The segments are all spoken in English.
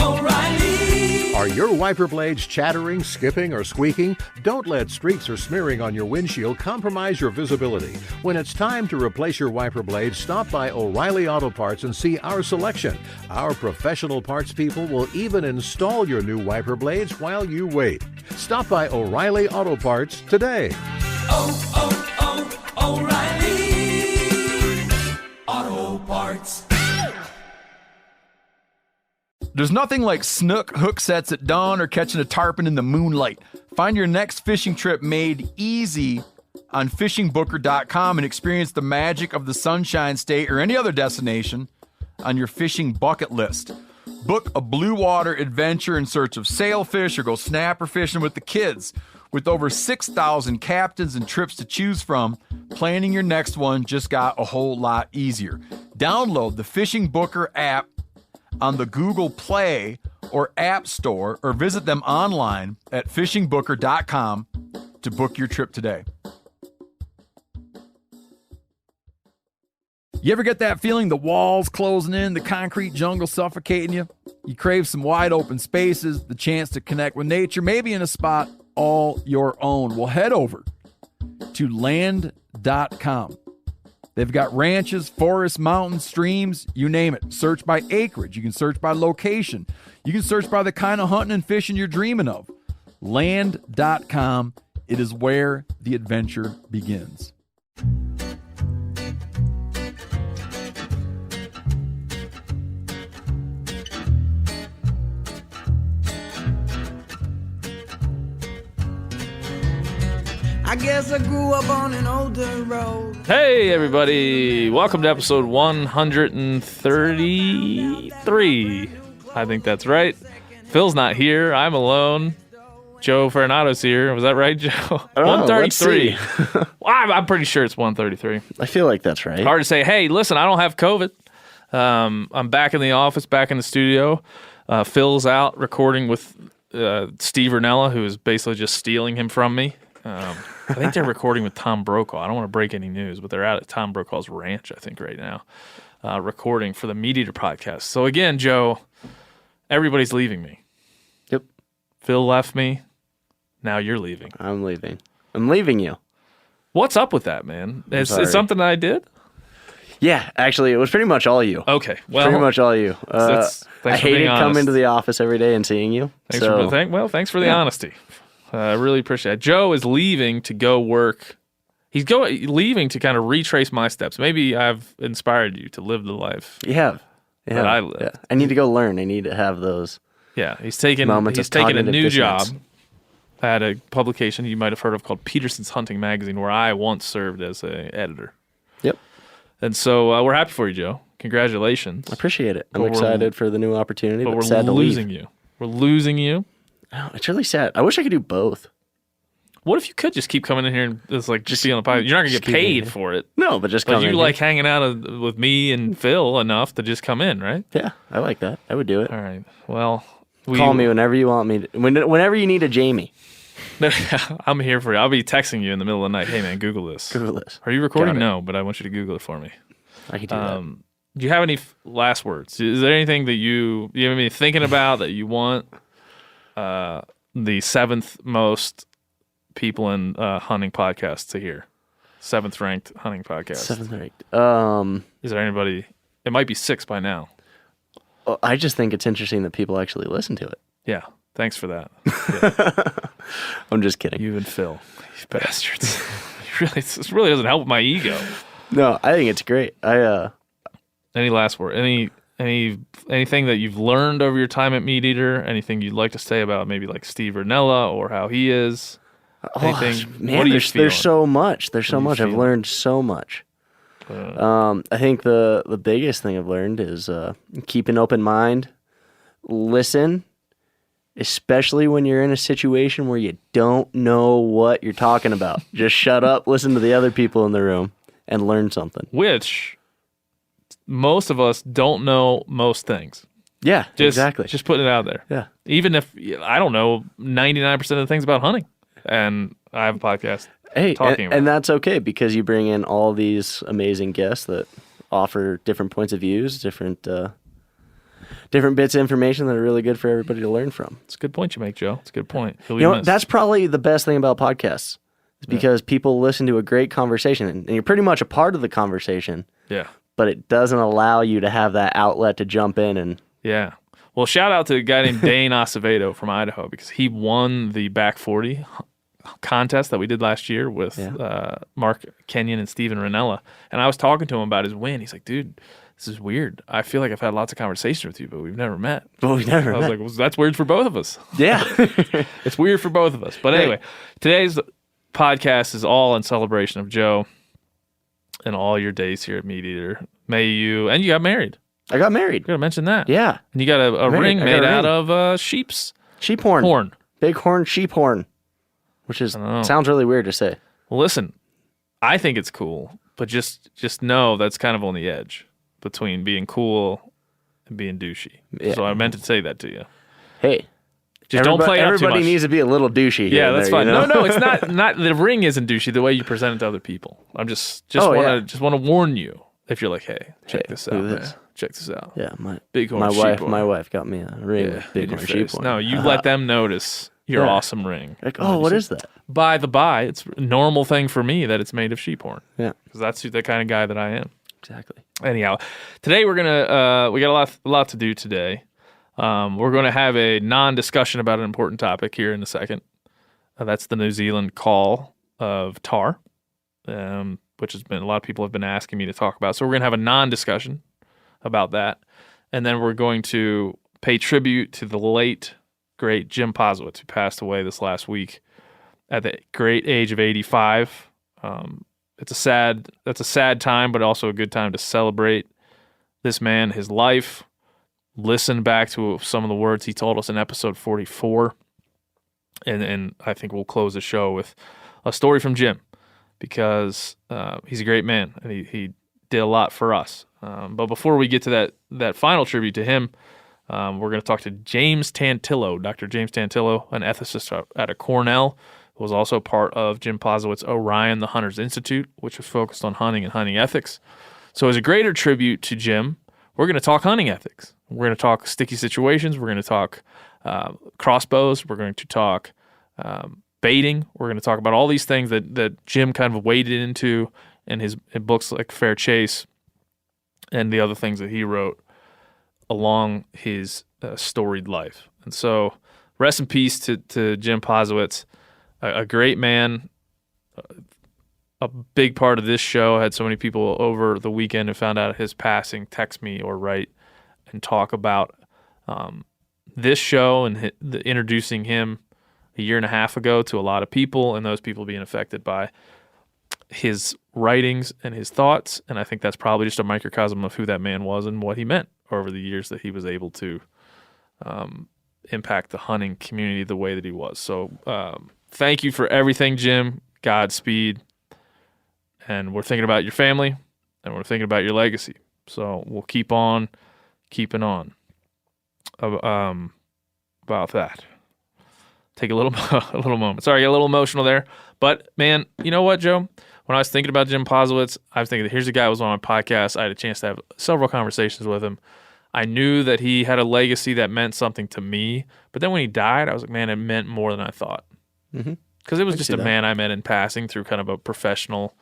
O'Reilly. Are your wiper blades chattering, skipping, or squeaking? Don't let streaks or smearing on your windshield compromise your visibility. When it's time to replace your wiper blades, stop by O'Reilly Auto Parts and see our selection. Our professional parts people will even install your new wiper blades while you wait. Stop by O'Reilly Auto Parts today. O'Reilly Auto Parts. There's nothing like snook hook sets at dawn or catching a tarpon in the moonlight. Find your next fishing trip made easy on fishingbooker.com and experience the magic of the Sunshine State or any other destination on your fishing bucket list. Book a blue water adventure in search of sailfish or go snapper fishing with the kids. With over 6,000 captains and trips to choose from, planning your next one just got a whole lot easier. Download the Fishing Booker app on the Google Play or App Store, or visit them online at fishingbooker.com to book your trip today. You ever get that feeling the walls closing in, the concrete jungle suffocating you? You crave some wide open spaces, the chance to connect with nature, maybe in a spot all your own. Well, head over to land.com. They've got ranches, forests, mountains, streams, you name it. Search by acreage. You can search by location. You can search by the kind of hunting and fishing you're dreaming of. Land.com. It is where the adventure begins. I guess I grew up on an older road. Hey, everybody. Welcome to episode 133. I think that's right. Phil's not here. I'm alone. Joe Farinato's here. Was that right, Joe? 133. Well, I'm pretty sure it's 133. I feel like that's right. Hard to say, hey, listen, I don't have COVID. I'm back in the office, back in the studio. Phil's out recording with Steve Rinella, who is basically just stealing him from me. I think they're recording with Tom Brokaw. I don't want to break any news, but they're out at Tom Brokaw's ranch, I think, right now, recording for the Meat Eater podcast. So again, Joe, everybody's leaving me. Yep. Phil left me. Now you're leaving. I'm leaving. I'm leaving you. What's up with that, man? It's something that I did? Yeah, actually, it was pretty much all you. Okay, well. Pretty much all you. I hated coming to the office every day and seeing you. Thanks for the honesty. I really appreciate it. Joe is leaving to go work. He's leaving to kind of retrace my steps. Maybe I've inspired you to live the life. You have. That I lived. Yeah. I need to go learn. I need to have those. Yeah, he's taking a new job at a publication you might have heard of called Peterson's Hunting Magazine, where I once served as an editor. Yep. And so we're happy for you, Joe. Congratulations. I appreciate it. I'm excited for the new opportunity, but we're sad to losing leave. you. We're losing you. Oh, it's really sad. I wish I could do both. What if you could just keep coming in here and just be on the podcast? You're not going to get paid for it. No, but just come in. But you here. like hanging out with me and Phil enough to just come in, right? Yeah, I like that. I would do it. All right. Well, call me whenever you want me. Whenever you need a Jamie. I'm here for you. I'll be texting you in the middle of the night. Hey, man, Google this. Google this. Are you recording? No, but I want you to Google it for me. I can do that. Do you have any last words? Is there anything that you have been thinking about that you want the seventh most people in hunting podcasts to hear? Seventh ranked hunting podcast. Seventh ranked. Is there anybody? It might be 6 by now. I just think it's interesting that people actually listen to it. Yeah. Thanks for that. Yeah. I'm just kidding. You and Phil, you bastards. This really doesn't help with my ego. No, I think it's great. Any last word? Anything that you've learned over your time at Meat Eater? Anything you'd like to say about maybe like Steve Rinella or how he is? Anything? Man, what are you there's so much. There's so much. I've learned so much. I think the biggest thing I've learned is keep an open mind, listen, especially when you're in a situation where you don't know what you're talking about. Just shut up, listen to the other people in the room, and learn something. Which most of us don't know most things. Yeah, exactly. Just putting it out there. Yeah. Even if I don't know 99% of the things about hunting, and I have a podcast talking about and that's okay because you bring in all these amazing guests that offer different points of views, different different bits of information that are really good for everybody to learn from. It's a good point you make, Joe. It's a good point. That's probably the best thing about podcasts, is because people listen to a great conversation, and you're pretty much a part of the conversation. Yeah. But it doesn't allow you to have that outlet to jump in and. Yeah. Well, shout out to a guy named Dane Acevedo from Idaho, because he won the back 40 contest that we did last year with Mark Kenyon and Steven Ranella. And I was talking to him about his win. He's like, dude, this is weird. I feel like I've had lots of conversation with you, but we've never met. Well, we've never met. I was like, well, that's weird for both of us. Yeah. It's weird for both of us. But anyway, today's podcast is all in celebration of Joe and all your days here at Meat Eater. You got married. I got married. You got to mention that. Yeah. And you got a ring made out of sheep horn. Big horn sheep horn, which sounds really weird to say. Well, listen, I think it's cool, but just know that's kind of on the edge between being cool and being douchey. Yeah. So I meant to say that to you. Hey. Just don't play it up too much. Everybody needs to be a little douchey. Yeah, that's fine. You know? No, it's not. The ring isn't douchey. The way you present it to other people. I'm just want to warn you if you're like, hey, check this out, man. Check this out. Yeah, big horn my wife got me a ring with big horn sheep horn. No, you let them notice your awesome ring. Like, what is that? By the by, it's a normal thing for me that it's made of sheep horn. Yeah, because that's the kind of guy that I am. Exactly. Anyhow, today we're gonna we got a lot to do today. We're going to have a non-discussion about an important topic here in a second. That's the New Zealand call of Tahr, which has been a lot of people have been asking me to talk about. So we're going to have a non-discussion about that, and then we're going to pay tribute to the late great Jim Posewitz, who passed away this last week at the great age of 85. That's a sad time, but also a good time to celebrate this man, his life. Listen back to some of the words he told us in episode 44, and I think we'll close the show with a story from Jim, because he's a great man and he did a lot for us. But before we get to that final tribute to him, we're going to talk to James Tantillo, Dr. James Tantillo, an ethicist out of Cornell, who was also part of Jim Posewitz's Orion, the Hunters Institute, which was focused on hunting and hunting ethics. So as a greater tribute to Jim, we're going to talk hunting ethics. We're going to talk sticky situations. We're going to talk crossbows. We're going to talk baiting. We're going to talk about all these things that Jim kind of waded into in his books like Fair Chase and the other things that he wrote along his storied life. And so rest in peace to Jim Posewitz, a great man, a big part of this show. I had so many people over the weekend who found out his passing text me or write and talk about this show and introducing him a year and a half ago to a lot of people, and those people being affected by his writings and his thoughts. And I think that's probably just a microcosm of who that man was and what he meant over the years that he was able to impact the hunting community the way that he was. So thank you for everything, Jim. Godspeed. And we're thinking about your family, and we're thinking about your legacy. So we'll keep on keeping on about that. Take a little moment. Sorry, I got a little emotional there. But, man, you know what, Joe? When I was thinking about Jim Posewitz, I was thinking, here's a guy who was on my podcast. I had a chance to have several conversations with him. I knew that he had a legacy that meant something to me. But then when he died, I was like, man, it meant more than I thought. Because it was just a man I met in passing through kind of a professional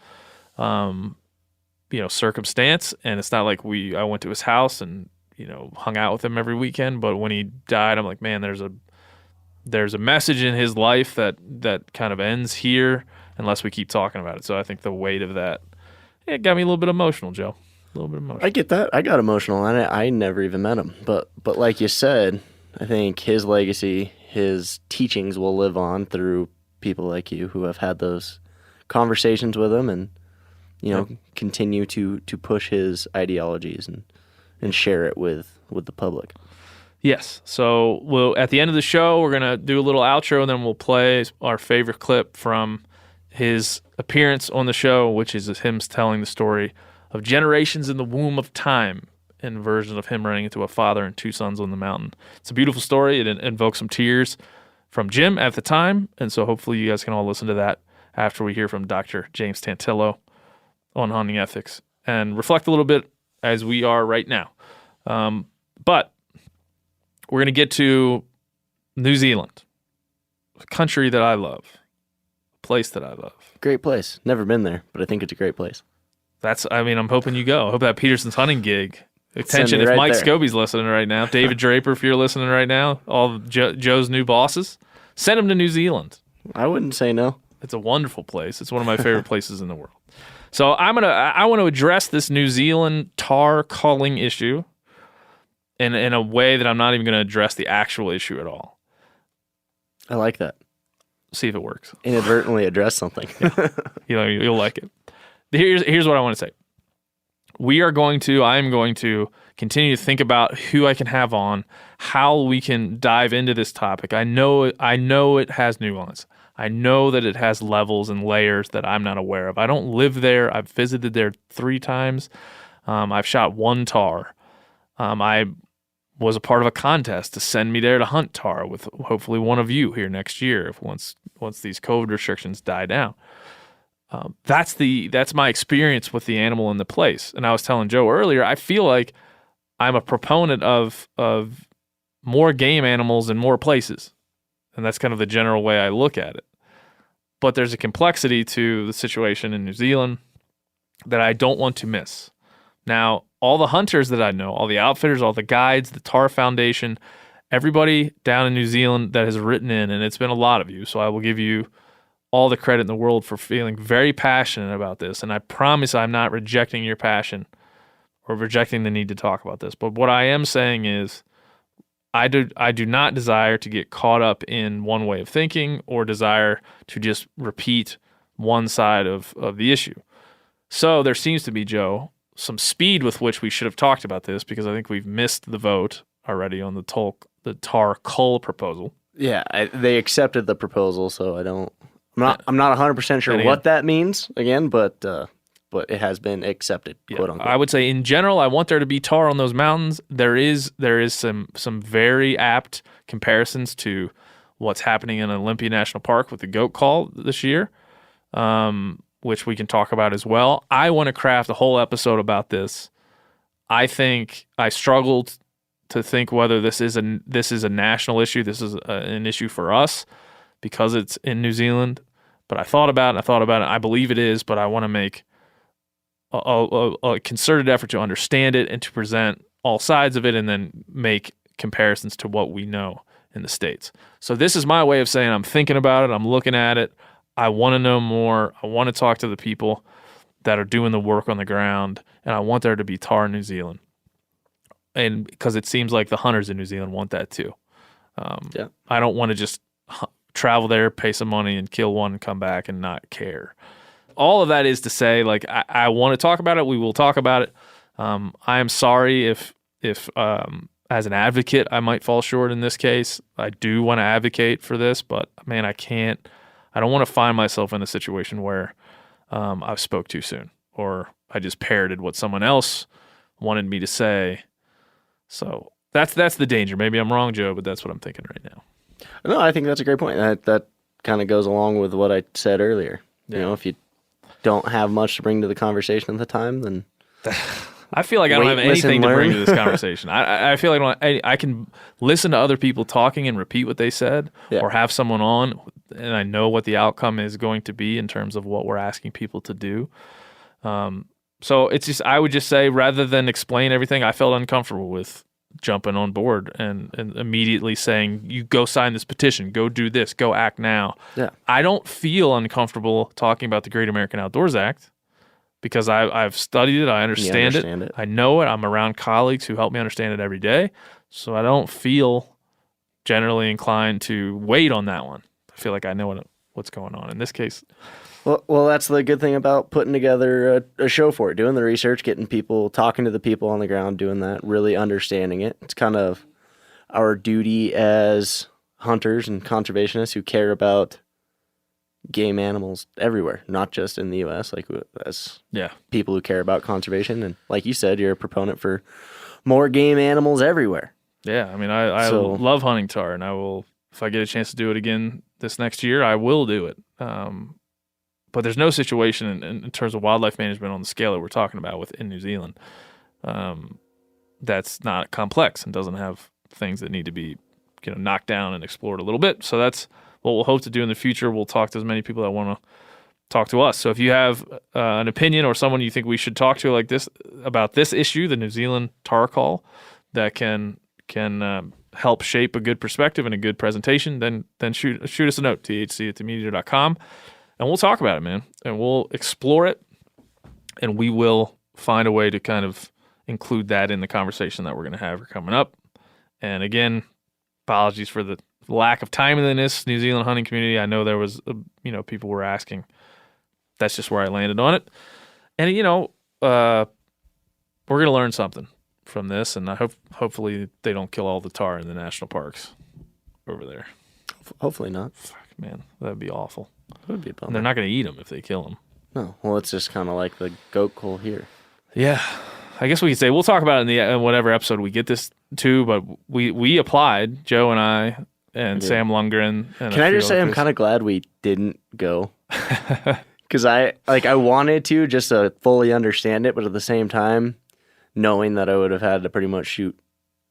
circumstance. And it's not like I went to his house and, hung out with him every weekend. But when he died, I'm like, man, there's a message in his life that kind of ends here unless we keep talking about it. So I think the weight of that, it got me a little bit emotional, Joe. A little bit emotional. I get that. I got emotional, and I never even met him. But like you said, I think his legacy, his teachings will live on through people like you who have had those conversations with him and, continue to push his ideologies and share it with the public. Yes. So at the end of the show, we're going to do a little outro, and then we'll play our favorite clip from his appearance on the show, which is him telling the story of generations in the womb of time in version of him running into a father and two sons on the mountain. It's a beautiful story. It invokes some tears from Jim at the time, and so hopefully you guys can all listen to that after we hear from Dr. James Tantillo on hunting ethics and reflect a little bit as we are right now. But we're going to get to New Zealand, a country that I love, a place that I love. Great place. Never been there, but I think it's a great place. I'm hoping you go. I hope that Peterson's hunting gig. Attention, if right Mike there. Scobie's listening right now, David Draper, if you're listening right now, all Joe's new bosses, send him to New Zealand. I wouldn't say no. It's a wonderful place. It's one of my favorite places in the world. So I want to address this New Zealand tar culling issue in a way that I'm not even going to address the actual issue at all. I like that. See if it works. Inadvertently address something. You'll like it. Here's what I want to say. I am going to continue to think about who I can have on, how we can dive into this topic. I know it has nuance. I know that it has levels and layers that I'm not aware of. I don't live there. I've visited there 3 times. I've shot 1 tar. I was a part of a contest to send me there to hunt tar with hopefully one of you here next year once these COVID restrictions die down. That's my experience with the animal in the place. And I was telling Joe earlier, I feel like I'm a proponent of more game animals in more places. And that's kind of the general way I look at it. But there's a complexity to the situation in New Zealand that I don't want to miss. Now, all the hunters that I know, all the outfitters, all the guides, the Tahr Foundation, everybody down in New Zealand that has written in, and it's been a lot of you, so I will give you all the credit in the world for feeling very passionate about this. And I promise I'm not rejecting your passion or rejecting the need to talk about this. But what I am saying is I do not desire to get caught up in one way of thinking or desire to just repeat one side of the issue. So there seems to be, Joe, some speed with which we should have talked about this because I think we've missed the vote already on the Tahr Cull proposal. Yeah, they accepted the proposal, so I'm not 100% sure what that means again, but it has been accepted, quote unquote. I would say in general, I want there to be tar on those mountains. There is some very apt comparisons to what's happening in Olympia National Park with the goat call this year, which we can talk about as well. I want to craft a whole episode about this. I think I struggled to think whether this is a national issue. This is an issue for us because it's in New Zealand. But I thought about it. I believe it is, but I want to make a concerted effort to understand it and to present all sides of it and then make comparisons to what we know in the States. So this is my way of saying I'm thinking about it. I'm looking at it. I want to know more. I want to talk to the people that are doing the work on the ground, and I want there to be tar in New Zealand. And because it seems like the hunters in New Zealand want that too. I don't want to just travel there, pay some money, and kill one and come back and not care. All of that is to say, like, I want to talk about it. We will talk about it. I am sorry if as an advocate, I might fall short in this case. I do want to advocate for this, but man, I don't want to find myself in a situation where I spoke too soon or I just parroted what someone else wanted me to say. So that's the danger. Maybe I'm wrong, Joe, but that's what I'm thinking right now. No, I think that's a great point. That kind of goes along with what I said earlier. You know, if you don't have much to bring to the conversation at the time, then I feel like I don't have anything to bring to this conversation. I feel like I can listen to other people talking and repeat what they said, or have someone on, and I know what the outcome is going to be in terms of what we're asking people to do. So it's just, I would just say, rather than explain everything, I felt uncomfortable with jumping on board and immediately saying, you go sign this petition, go do this, go act now. Yeah. I don't feel uncomfortable talking about the Great American Outdoors Act because I've studied it, I understand it, I know it, I'm around colleagues who help me understand it every day, so I don't feel generally inclined to wait on that one. I feel like I know what's going on. In this case... Well, that's the good thing about putting together a show for it, doing the research, getting people, talking to the people on the ground, doing that, really understanding it. It's kind of our duty as hunters and conservationists who care about game animals everywhere, not just in the U.S., like as people who care about conservation. And like you said, you're a proponent for more game animals everywhere. Yeah, I mean, I love hunting tar, and I will, if I get a chance to do it again this next year, I will do it. But there's no situation in terms of wildlife management on the scale that we're talking about in New Zealand that's not complex and doesn't have things that need to be knocked down and explored a little bit. So that's what we'll hope to do in the future. We'll talk to as many people that want to talk to us. So if you have an opinion or someone you think we should talk to like this about this issue, the New Zealand Tahr call, that can help shape a good perspective and a good presentation, then shoot us a note, thc@themeteor.com, and we'll talk about it, man. And we'll explore it, and we will find a way to kind of include that in the conversation that we're going to have coming up. And again, apologies for the lack of timeliness, New Zealand hunting community. I know there was, people were asking. That's just where I landed on it. And, we're going to learn something from this, and I hopefully they don't kill all the tahr in the national parks over there. Hopefully not. Fuck, man, that'd be awful. It would be a bummer. And they're not going to eat them if they kill them. No. Well, it's just kind of like the goat cull here. Yeah. I guess we could say we'll talk about it in whatever episode we get this to, but we applied, Joe and I and Sam Lundgren. And Can I just say I'm kind of glad we didn't go? Because I wanted to just to fully understand it, but at the same time, knowing that I would have had to pretty much shoot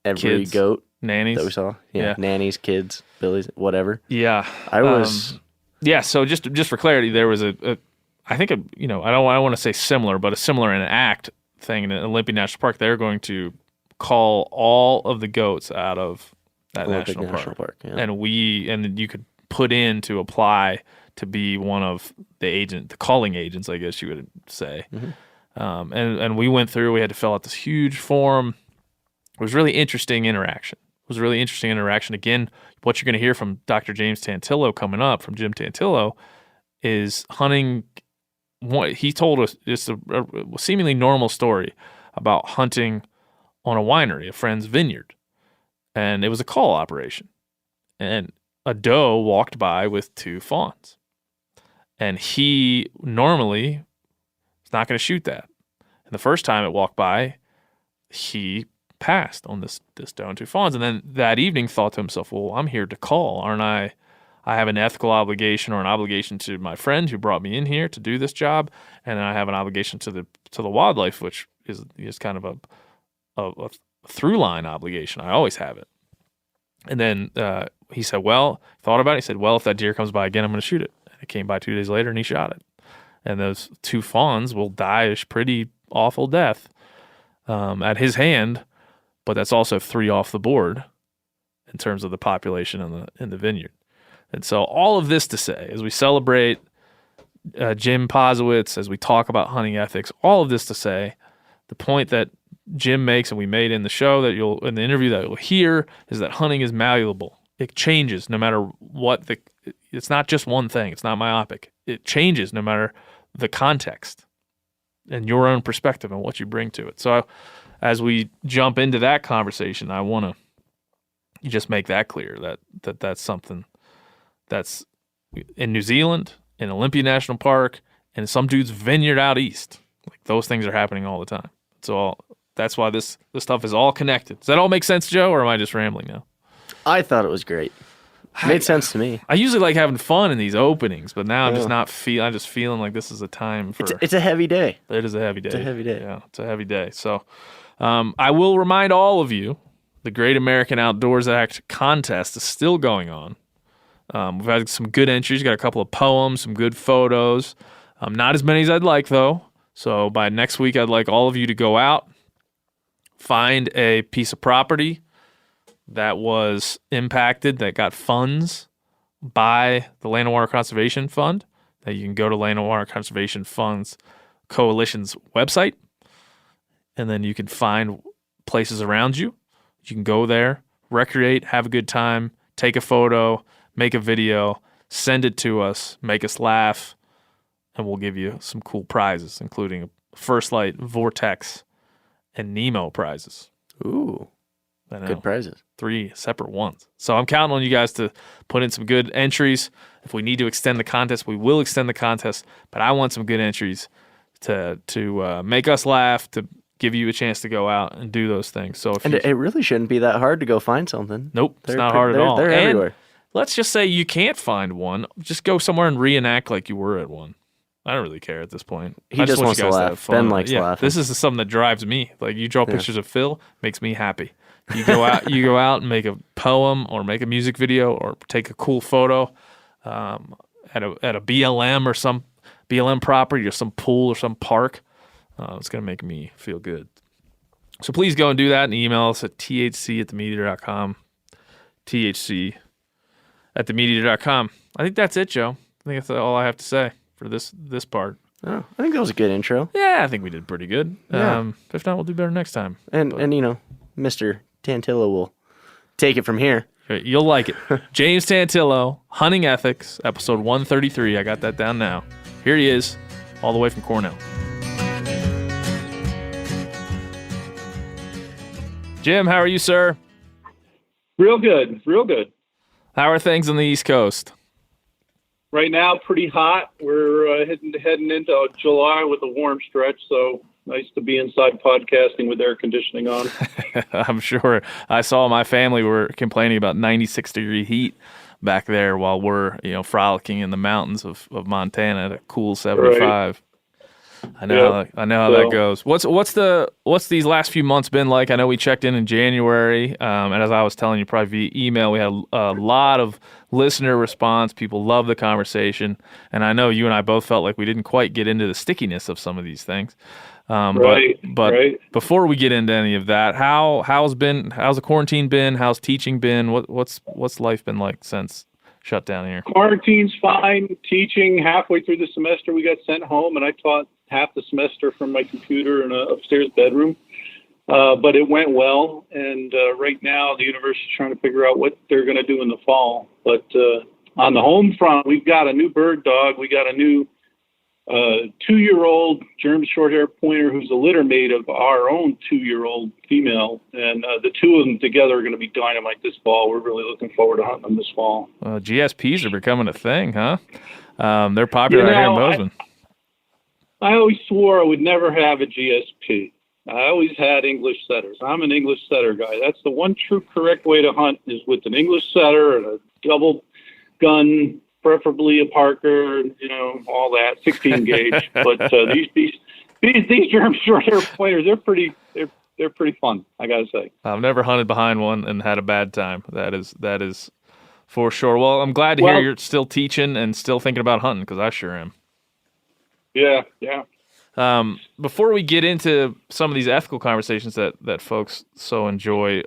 every goat nannies that we saw. Yeah, nannies, kids, billies, whatever. Yeah. I was... so just for clarity, there was I think, I don't want to say similar, but a similar in act thing in Olympia National Park. They're going to call all of the goats out of that national park. Yeah. And you could put in to apply to be one of the calling agents, I guess you would say. Mm-hmm. And we went through, we had to fill out this huge form. It was really interesting interaction. Again, what you're going to hear from Dr. James Tantillo coming up, from Jim Tantillo, is hunting. He told us just a seemingly normal story about hunting on a winery, a friend's vineyard. And it was a call operation. And a doe walked by with 2 fawns. And he normally is not going to shoot that. And the first time it walked by, he passed on this doe and 2 fawns. And then that evening thought to himself, well, I'm here to call, aren't I? I have an ethical obligation or an obligation to my friend who brought me in here to do this job, and then I have an obligation to the wildlife, which is kind of a through line obligation. I always have it. And then he said, thought about it. He said, well, if that deer comes by again, I'm going to shoot it. And it came by 2 days later, and he shot it. And those 2 fawns will die a pretty awful death at his hand, but that's also 3 off the board in terms of the population in the vineyard. And so all of this to say, as we celebrate Jim Posewitz, as we talk about hunting ethics, all of this to say, the point that Jim makes and we made in the show in the interview that you'll hear is that hunting is malleable. It changes no matter what it's not just one thing. It's not myopic. It changes no matter the context and your own perspective and what you bring to it. So as we jump into that conversation, I want to just make that clear that's something that's in New Zealand, in Olympia National Park, and in some dude's vineyard out east. Like, those things are happening all the time. So that's why this stuff is all connected. Does that all make sense, Joe, or am I just rambling now? I thought it was great. It made sense to me. I usually like having fun in these openings, but now I'm just feeling like this is a time for... It's a heavy day. It is a heavy day. It's a heavy day. Yeah, it's a heavy day. So I will remind all of you, the Great American Outdoors Act contest is still going on. We've had some good entries. Got a couple of poems, some good photos. Not as many as I'd like, though. So by next week, I'd like all of you to go out, find a piece of property that was impacted, that got funds by the Land and Water Conservation Fund, that you can go to Land and Water Conservation Fund's Coalition's website, and then you can find places around you. You can go there, recreate, have a good time, take a photo, make a video, send it to us, make us laugh, and we'll give you some cool prizes, including First Light, Vortex, and Nemo prizes. Ooh, good prizes. 3 separate ones. So I'm counting on you guys to put in some good entries. If we need to extend the contest, we will extend the contest, but I want some good entries to make us laugh, to give you a chance to go out and do those things. So it really shouldn't be that hard to go find something. Nope, it's not hard at all. They're everywhere. Let's just say you can't find one. Just go somewhere and reenact like you were at one. I don't really care at this point. He just wants to laugh. Ben likes laughing. This is something that drives me. Like, you draw pictures of Phil, makes me happy. You go out and make a poem or make a music video or take a cool photo at a BLM or some BLM property or some pool or some park. It's going to make me feel good. So please go and do that and email us at thc@themeateater.com. thc@themeateater.com. I think that's it, Joe. I think that's all I have to say for this part. Oh, I think that was a good intro. Yeah, I think we did pretty good. Yeah. If not, we'll do better next time. And Mr. Tantillo will take it from here. You'll like it. James Tantillo, Hunting Ethics, episode 133. I got that down now. Here he is, all the way from Cornell. Jim, how are you, sir? Real good, real good. How are things on the East Coast? Right now, pretty hot. We're heading into July with a warm stretch, so nice to be inside podcasting with air conditioning on. I'm sure. I saw my family were complaining about 96-degree heat back there while we're frolicking in the mountains of Montana at a cool 75. Right. I know how that goes. What's these last few months been like? I know we checked in January, and as I was telling you probably via email, we had a lot of listener response. People love the conversation, and I know you and I both felt like we didn't quite get into the stickiness of some of these things. But before we get into any of that, how's the quarantine been? How's teaching been? What's life been like since shut down here? Quarantine's fine. Teaching halfway through the semester, we got sent home, and I taught half the semester from my computer in an upstairs bedroom. But it went well, and right now the university's trying to figure out what they're going to do in the fall. But on the home front, we've got a new bird dog. We got a new 2-year-old German short-haired pointer who's a litter mate of our own 2-year-old female, and the two of them together are going to be dynamite this fall. We're really looking forward to hunting them this fall. GSPs are becoming a thing, huh? They're popular out here in Bozeman. I always swore I would never have a GSP. I always had English setters. I'm an English setter guy. That's the one true correct way to hunt, is with an English setter and a double gun, preferably a Parker, all that 16 gauge. But these German short-haired pointers, they're pretty fun, I gotta say. I've never hunted behind one and had a bad time. That is for sure. Well, I'm glad to hear you're still teaching and still thinking about hunting, because I sure am. Yeah. Before we get into some of these ethical conversations that folks so enjoy,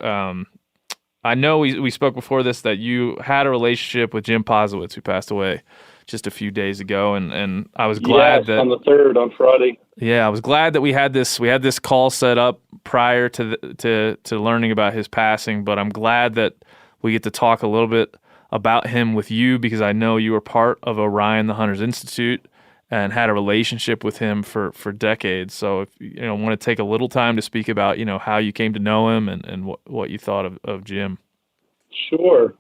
I know we spoke before this that you had a relationship with Jim Posewitz, who passed away just a few days ago, and I was glad that on the 3rd, on Friday. Yeah, I was glad that we had this call set up prior to learning about his passing, but I'm glad that we get to talk a little bit about him with you, because I know you were part of Orion the Hunters Institute and had a relationship with him for decades. So if you want to take a little time to speak about how you came to know him and what you thought of Jim. Sure.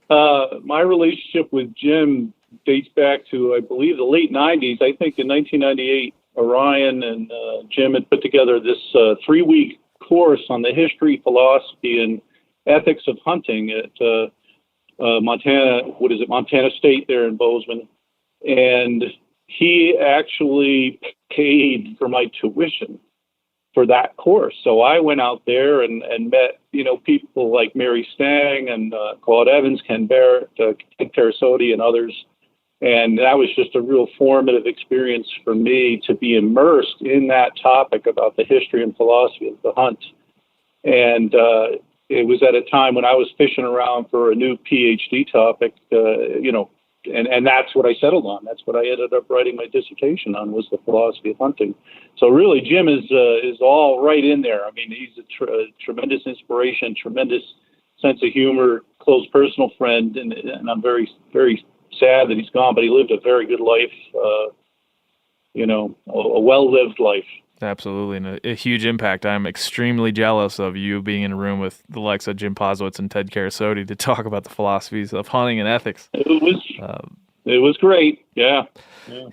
My relationship with Jim dates back to, I believe, the late 90s. I think in 1998, Orion and Jim had put together this 3-week course on the history, philosophy, and ethics of hunting at Montana State there in Bozeman. And he actually paid for my tuition for that course. So I went out there and met, people like Mary Stang and Claude Evans, Ken Barrett, Ken Tarasotti, and others. And that was just a real formative experience for me to be immersed in that topic about the history and philosophy of the hunt. And it was at a time when I was fishing around for a new PhD topic, and that's what I settled on. That's what I ended up writing my dissertation on, was the philosophy of hunting. So really, Jim is all right in there. I mean, he's a tremendous inspiration, tremendous sense of humor, close personal friend, and I'm very, very sad that he's gone, but he lived a very good life, a well-lived life. Absolutely, and a huge impact. I'm extremely jealous of you being in a room with the likes of Jim Posewitz and Ted Tarasotti to talk about the philosophies of hunting and ethics. It was great. Yeah.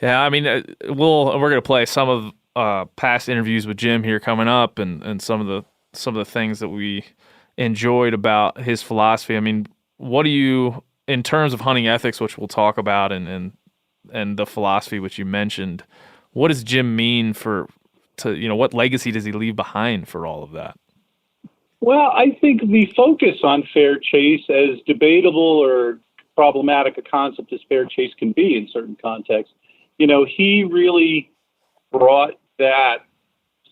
I mean, we're going to play some of past interviews with Jim here coming up, and some of the things that we enjoyed about his philosophy. I mean, what do you, in terms of hunting ethics, which we'll talk about, and the philosophy which you mentioned, what does Jim mean what legacy does he leave behind for all of that? Well, I think the focus on fair chase, as debatable or problematic a concept as fair chase can be in certain contexts, he really brought that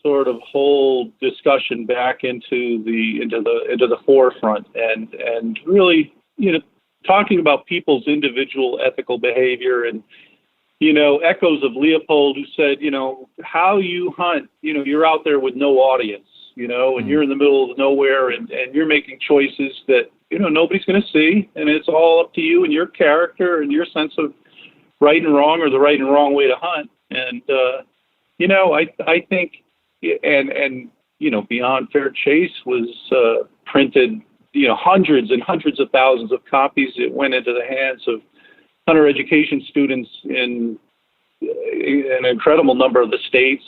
sort of whole discussion back into the forefront, and really, talking about people's individual ethical behavior, and echoes of Leopold, who said, how you hunt, you're out there with no audience, and you're in the middle of nowhere, and you're making choices that, nobody's going to see. And it's all up to you and your character and your sense of right and wrong, or the right and wrong way to hunt. And, I think, and Beyond Fair Chase was printed, hundreds and hundreds of thousands of copies. It went into the hands of hunter education students in an incredible number of the states.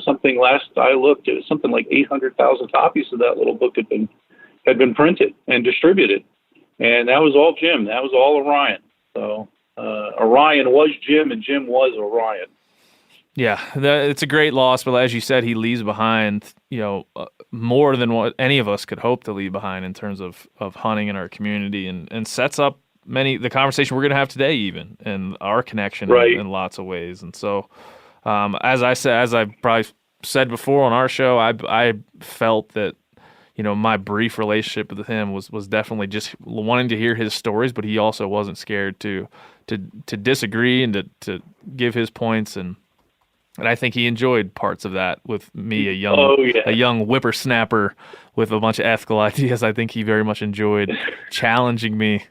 Something, last I looked, it was something like 800,000 copies of that little book had been printed and distributed. And that was all Jim. That was all Orion. So Orion was Jim, and Jim was Orion. Yeah, it's a great loss, but as you said, he leaves behind, more than what any of us could hope to leave behind in terms of hunting in our community, and sets up the conversation we're going to have today, even, and our connection in lots of ways. And so, as I probably said before on our show, I felt that, my brief relationship with him was definitely just wanting to hear his stories, but he also wasn't scared to disagree and to give his points, and I think he enjoyed parts of that with me, a young whippersnapper with a bunch of ethical ideas. I think he very much enjoyed challenging me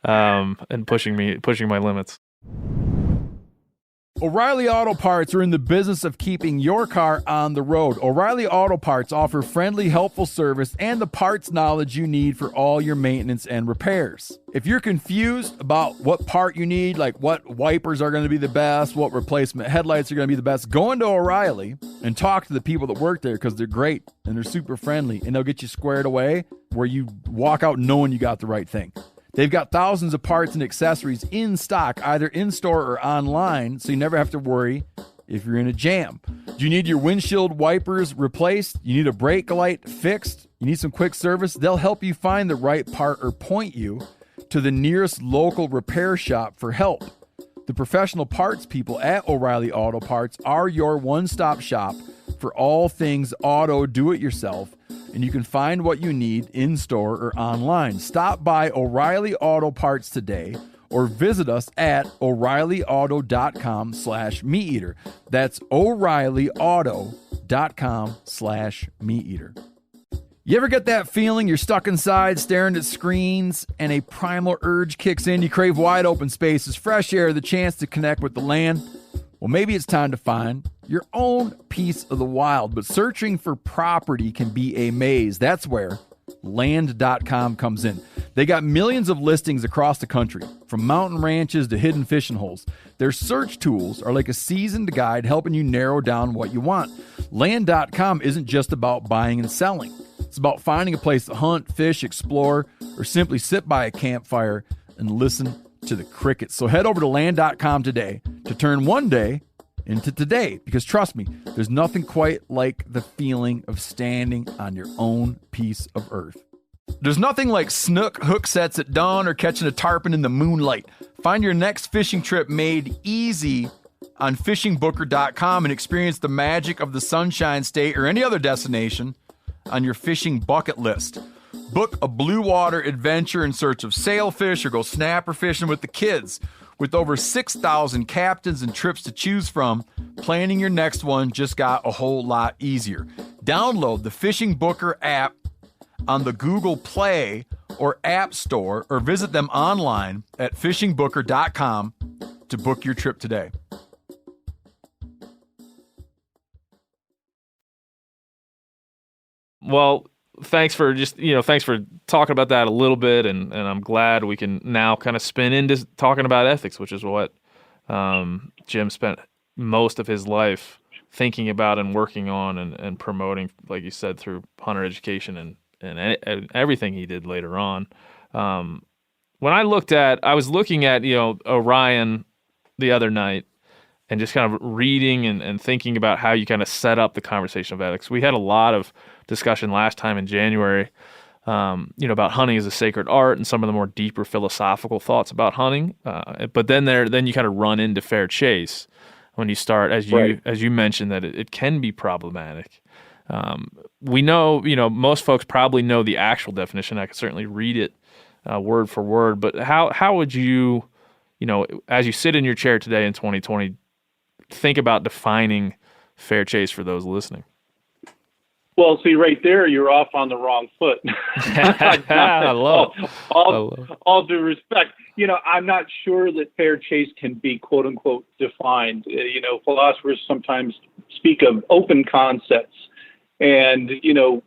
and pushing my limits. O'Reilly Auto Parts are in the business of keeping your car on the road. O'Reilly Auto Parts offer friendly, helpful service and the parts knowledge you need for all your maintenance and repairs. If you're confused about what part you need, like what wipers are going to be the best, what replacement headlights are going to be the best, go into O'Reilly and talk to the people that work there, because they're great and they're super friendly, and they'll get you squared away where you walk out knowing you got the right thing. They've got thousands of parts and accessories in stock, either in-store or online, so you never have to worry if you're in a jam. Do you need your windshield wipers replaced? You need a brake light fixed? You need some quick service? They'll help you find the right part or point you to the nearest local repair shop for help. The professional parts people at O'Reilly Auto Parts are your one-stop shop for all things auto do-it-yourself, and you can find what you need in-store or online. Stop by O'Reilly Auto Parts today or visit us at O'ReillyAuto.com/MeatEater. That's O'ReillyAuto.com/MeatEater. You ever get that feeling you're stuck inside staring at screens and a primal urge kicks in? You crave wide open spaces, fresh air, the chance to connect with the land? Well, maybe it's time to find your own piece of the wild, but searching for property can be a maze. That's where Land.com comes in. They got millions of listings across the country, from mountain ranches to hidden fishing holes. Their search tools are like a seasoned guide helping you narrow down what you want. Land.com isn't just about buying and selling. It's about finding a place to hunt, fish, explore, or simply sit by a campfire and listen to the crickets. So head over to Land.com today to turn one day into today, because trust me, there's nothing quite like the feeling of standing on your own piece of earth. There's nothing like snook hook sets at dawn or catching a tarpon in the moonlight. Find your next fishing trip made easy on fishingbooker.com and experience the magic of the Sunshine State or any other destination on your fishing bucket list. Book a blue water adventure in search of sailfish or go snapper fishing with the kids. With over 6,000 captains and trips to choose from, planning your next one just got a whole lot easier. Download the Fishing Booker app on the Google Play or App Store, or visit them online at fishingbooker.com to book your trip today. Well, thanks for talking about that a little bit, and I'm glad we can now kind of spin into talking about ethics, which is what Jim spent most of his life thinking about and working on and promoting, like you said, through hunter education and everything he did later on. When I was looking at Orion the other night, and just kind of reading and thinking about how you kind of set up the conversation of ethics. We had a lot of discussion last time in January, about hunting as a sacred art and some of the more deeper philosophical thoughts about hunting. But then you kind of run into fair chase when you start, as you mentioned, that it can be problematic. We know, most folks probably know the actual definition. I could certainly read it word for word. But how would you, as you sit in your chair today in 2020, think about defining fair chase for those listening? Well, see, right there, you're off on the wrong foot. I love it. All due respect, I'm not sure that fair chase can be quote unquote defined. Philosophers sometimes speak of open concepts, and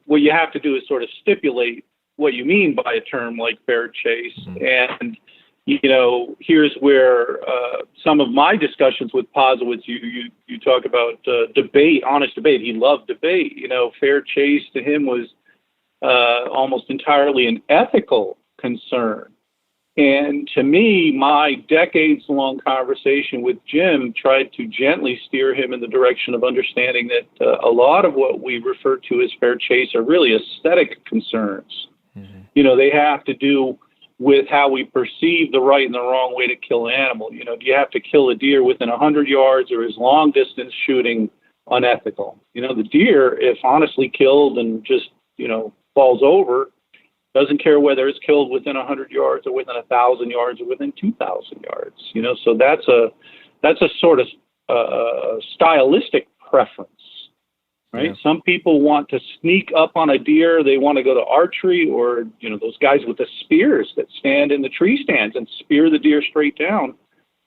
what you have to do is sort of stipulate what you mean by a term like fair chase. And here's where some of my discussions with Posewitz, you talk about debate, honest debate. He loved debate. Fair chase to him was almost entirely an ethical concern. And to me, my decades-long conversation with Jim tried to gently steer him in the direction of understanding that a lot of what we refer to as fair chase are really aesthetic concerns. They have to do with how we perceive the right and the wrong way to kill an animal. Do you have to kill a deer within 100 yards, or is long distance shooting unethical? The deer, if honestly killed and just, falls over, doesn't care whether it's killed within 100 yards or within 1,000 yards or within 2,000 yards. So that's a sort of stylistic preference. Right. Yeah. Some people want to sneak up on a deer. They want to go to archery, or, those guys with the spears that stand in the tree stands and spear the deer straight down.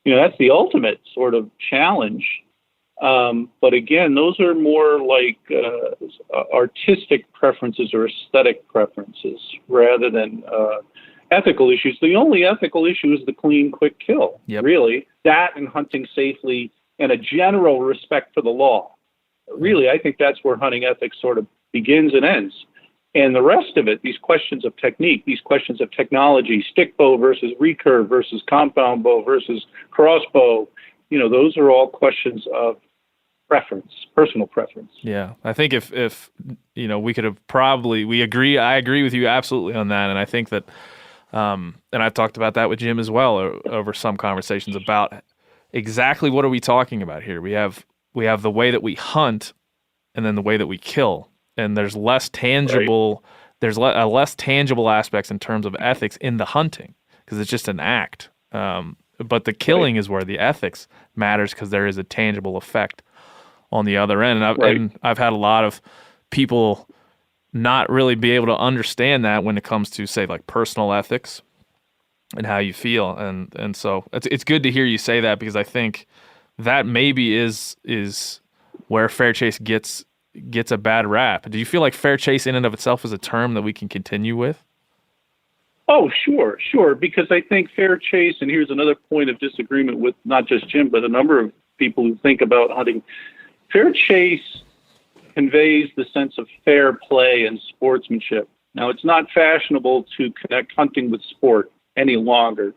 That's the ultimate sort of challenge. But again, those are more like artistic preferences or aesthetic preferences rather than ethical issues. The only ethical issue is the clean, quick kill. Yep. Really, that and hunting safely and a general respect for the law. Really, I think that's where hunting ethics sort of begins and ends. And the rest of it, these questions of technique, these questions of technology, stick bow versus recurve versus compound bow versus crossbow, those are all questions of preference, personal preference. Yeah, I think if we could have I agree with you absolutely on that. And I think that, and I've talked about that with Jim as well over some conversations about exactly what are we talking about here. We have the way that we hunt, and then the way that we kill, and there's less tangible. Right. There's less tangible aspects in terms of ethics in the hunting because it's just an act. But the killing is where the ethics matters because there is a tangible effect on the other end. And I've had a lot of people not really be able to understand that when it comes to, say, like personal ethics and how you feel, and so it's good to hear you say that, because I think that maybe is where fair chase gets a bad rap. Do you feel like fair chase in and of itself is a term that we can continue with? Oh, sure. Because I think fair chase, and here's another point of disagreement with not just Jim, but a number of people who think about hunting. Fair chase conveys the sense of fair play and sportsmanship. Now, it's not fashionable to connect hunting with sport any longer.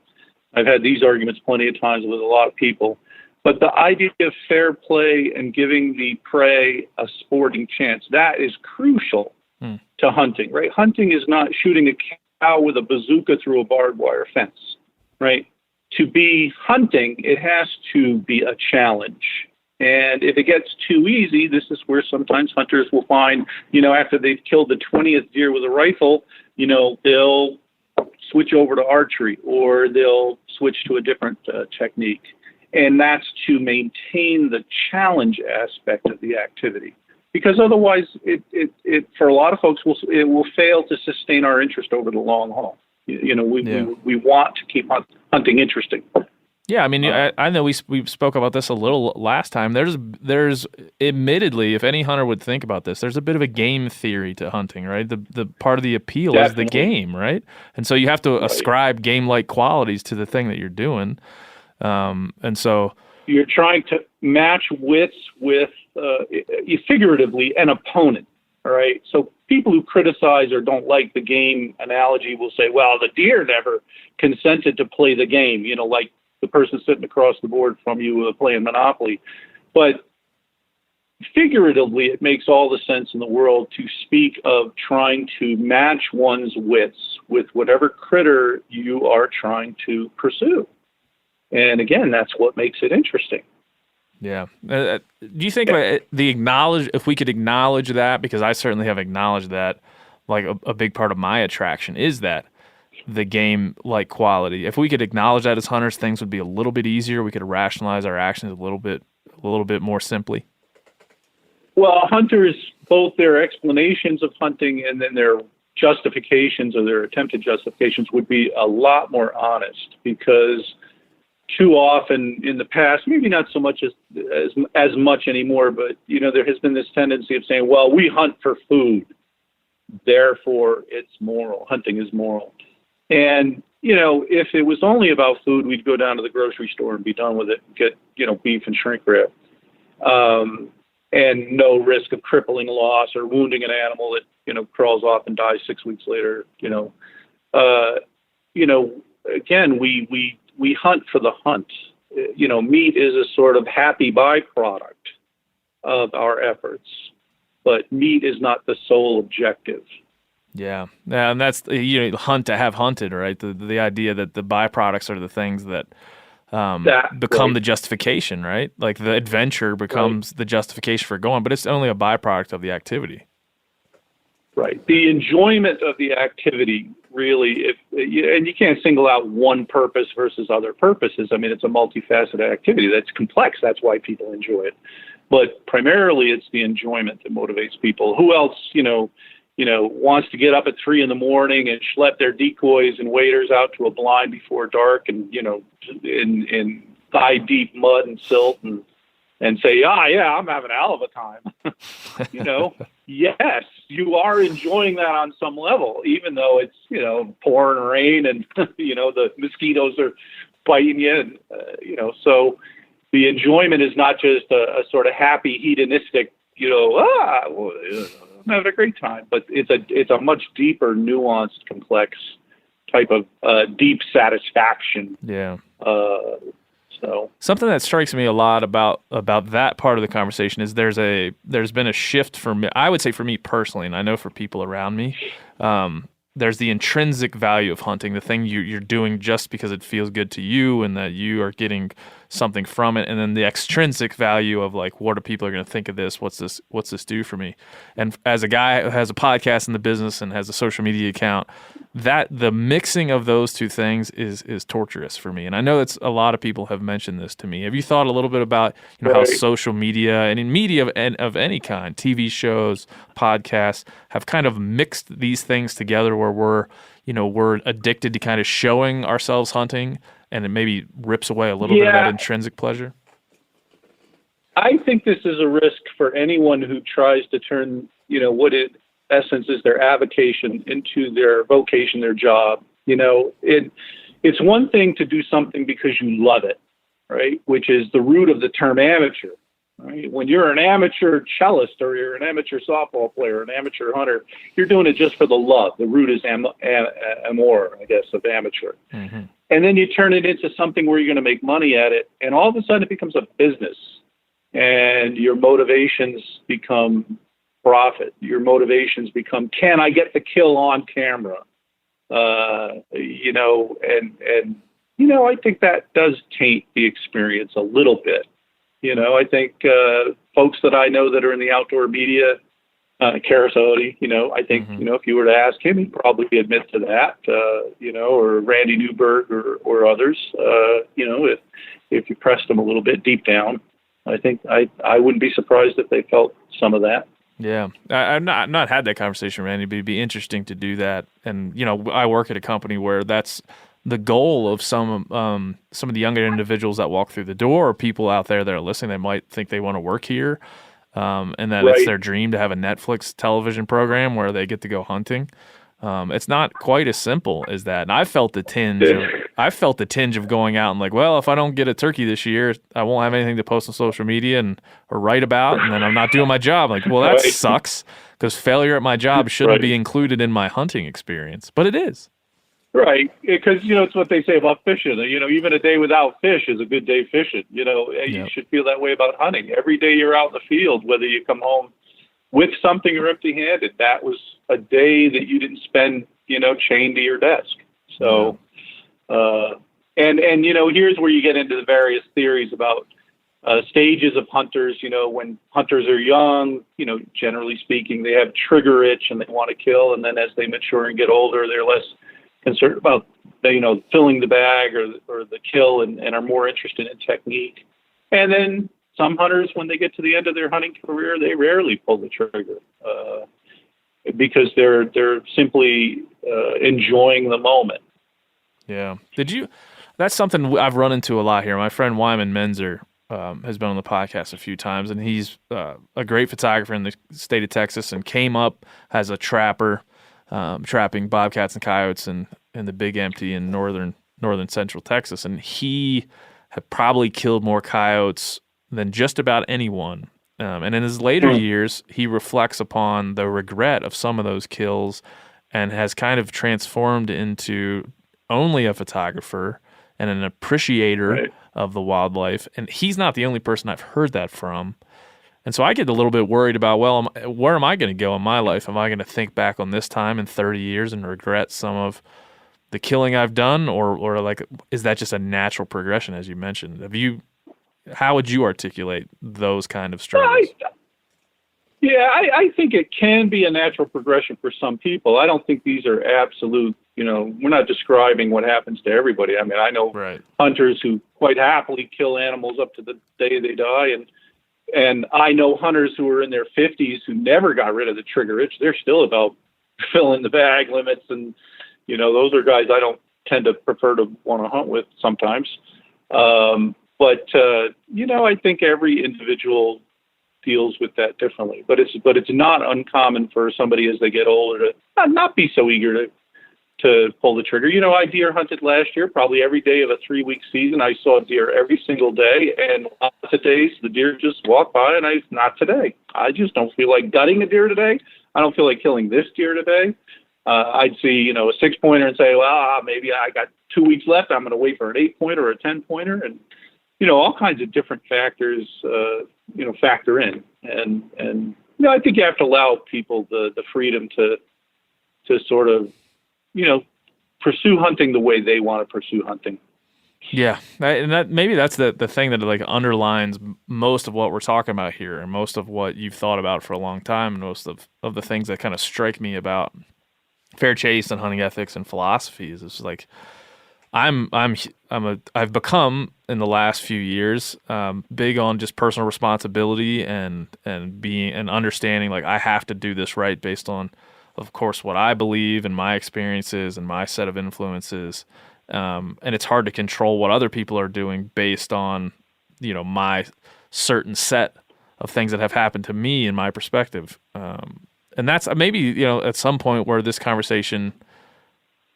I've had these arguments plenty of times with a lot of people. But the idea of fair play and giving the prey a sporting chance, that is crucial to hunting, right? Hunting is not shooting a cow with a bazooka through a barbed wire fence, right? To be hunting, it has to be a challenge. And if it gets too easy, this is where sometimes hunters will find, after they've killed the 20th deer with a rifle, they'll switch over to archery, or they'll switch to a different technique. And that's to maintain the challenge aspect of the activity, because otherwise, it for a lot of folks it will fail to sustain our interest over the long haul. We want to keep hunting interesting. Yeah, I mean, I know we spoke about this a little last time. There's admittedly, if any hunter would think about this, there's a bit of a game theory to hunting, right? The part of the appeal is the game, right? And so you have to ascribe game-like qualities to the thing that you're doing. And so you're trying to match wits with, figuratively, an opponent. All right. So people who criticize or don't like the game analogy will say, well, the deer never consented to play the game, like the person sitting across the board from you playing Monopoly. But figuratively, it makes all the sense in the world to speak of trying to match one's wits with whatever critter you are trying to pursue. And again, that's what makes it interesting. Yeah. Do you think if we could acknowledge that, because I certainly have acknowledged that, like a big part of my attraction is that the game-like quality. If we could acknowledge that as hunters, things would be a little bit easier. We could rationalize our actions a little bit more simply. Well, hunters, both their explanations of hunting and then their justifications or their attempted justifications would be a lot more honest, because too often in the past, maybe not so much as much anymore, but there has been this tendency of saying, well, we hunt for food, therefore it's moral. Hunting is moral. And if it was only about food, we'd go down to the grocery store and be done with it, get beef and shrink wrap. And no risk of crippling loss or wounding an animal that, crawls off and dies 6 weeks later. Again, we hunt for the hunt. Meat is a sort of happy byproduct of our efforts, but meat is not the sole objective. Yeah. And that's, hunt to have hunted, right? The idea that the byproducts are the things that become the justification, right? Like the adventure becomes the justification for going, but it's only a byproduct of the activity. Right. The enjoyment of the activity, really, and you can't single out one purpose versus other purposes. I mean, it's a multifaceted activity that's complex. That's why people enjoy it. But primarily, it's the enjoyment that motivates people. Who else, wants to get up at 3 a.m. and schlep their decoys and waders out to a blind before dark and, in thigh-deep mud and silt and say, yeah, I'm having a hell of a time. Yes, you are enjoying that on some level, even though it's, pouring rain and, the mosquitoes are biting you. And, so the enjoyment is not just a sort of happy, hedonistic, I'm having a great time, but it's a much deeper, nuanced, complex type of deep satisfaction. Yeah. So something that strikes me a lot about that part of the conversation is there's been a shift for me. I would say for me personally, and I know for people around me, there's the intrinsic value of hunting, the thing you're doing just because it feels good to you and that you are getting something from it, and then the extrinsic value of like, what are people going to think of this? What's this do for me? And as a guy who has a podcast in the business and has a social media account, that the mixing of those two things is torturous for me. And I know that's a lot of people have mentioned this to me. Have you thought a little bit about how social media and in media of any kind, TV shows, podcasts, have kind of mixed these things together where we're addicted to kind of showing ourselves hunting, and it maybe rips away a little bit of that intrinsic pleasure? I think this is a risk for anyone who tries to turn, what in essence is their avocation into their vocation, their job. It's one thing to do something because you love it, right? Which is the root of the term amateur, right? When you're an amateur cellist or you're an amateur softball player, an amateur hunter, you're doing it just for the love. The root is amour, I guess, of amateur. Mm-hmm. And then you turn it into something where you're going to make money at it, and all of a sudden it becomes a business, and your motivations become profit. Your motivations become, can I get the kill on camera? I think that does taint the experience a little bit. I think folks that I know that are in the outdoor media, Karasody, I think, if you were to ask him, he'd probably admit to that, or Randy Newberg or others, if you pressed them a little bit deep down. I think I wouldn't be surprised if they felt some of that. Yeah, I've not had that conversation, Randy, but it'd be interesting to do that. And, I work at a company where that's the goal of some of the younger individuals that walk through the door, or people out there that are listening that might think they want to work here. And that It's their dream to have a Netflix television program where they get to go hunting. It's not quite as simple as that. And I felt the tinge of going out and like, well, if I don't get a turkey this year, I won't have anything to post on social media or write about, and then I'm not doing my job. Like, well, that sucks, because failure at my job shouldn't be included in my hunting experience, but it is. Right, because it's what they say about fishing. Even a day without fish is a good day fishing. You should feel that way about hunting. Every day you're out in the field, whether you come home with something or empty-handed, that was a day that you didn't spend, chained to your desk. So, and here's where you get into the various theories about stages of hunters. When hunters are young, generally speaking, they have trigger itch and they want to kill, and then as they mature and get older, they're less concerned about filling the bag or the kill and are more interested in technique. And then some hunters, when they get to the end of their hunting career, they rarely pull the trigger because they're simply enjoying the moment. Yeah. That's something I've run into a lot here. My friend Wyman Menzer has been on the podcast a few times, and he's a great photographer in the state of Texas and came up as a trapper, trapping bobcats and coyotes in the Big Empty in northern central Texas. And he had probably killed more coyotes than just about anyone. And in his later years, he reflects upon the regret of some of those kills and has kind of transformed into only a photographer and an appreciator of the wildlife. And he's not the only person I've heard that from. And so I get a little bit worried about, where am I going to go in my life? Am I going to think back on this time in 30 years and regret some of the killing I've done? Or like, is that just a natural progression, as you mentioned? How would you articulate those kind of struggles? I think it can be a natural progression for some people. I don't think these are absolute, we're not describing what happens to everybody. I mean, I know hunters who quite happily kill animals up to the day they die. And I know hunters who are in their 50s who never got rid of the trigger itch. They're still about filling the bag limits. And, those are guys I don't tend to prefer to want to hunt with sometimes. But I think every individual deals with that differently. But it's not uncommon for somebody as they get older to not be so eager to pull the trigger. I deer hunted last year, probably every day of a 3-week season. I saw deer every single day, and lots of days the deer just walked by, and not today. I just don't feel like gutting a deer today. I don't feel like killing this deer today. I'd see, a 6-pointer and say, well, maybe I got 2 weeks left. I'm going to wait for an 8-pointer or a 10-pointer, and all kinds of different factors, factor in. And I think you have to allow people the freedom to sort of, pursue hunting the way they want to pursue hunting. Yeah. And maybe that's the thing that like underlines most of what we're talking about here and most of what you've thought about for a long time. And most of the things that kind of strike me about fair chase and hunting ethics and philosophies. It's like, I've become in the last few years big on just personal responsibility and being and understanding like I have to do this right based on, of course, what I believe and my experiences and my set of influences. And it's hard to control what other people are doing based on, my certain set of things that have happened to me and my perspective. And that's maybe, at some point where this conversation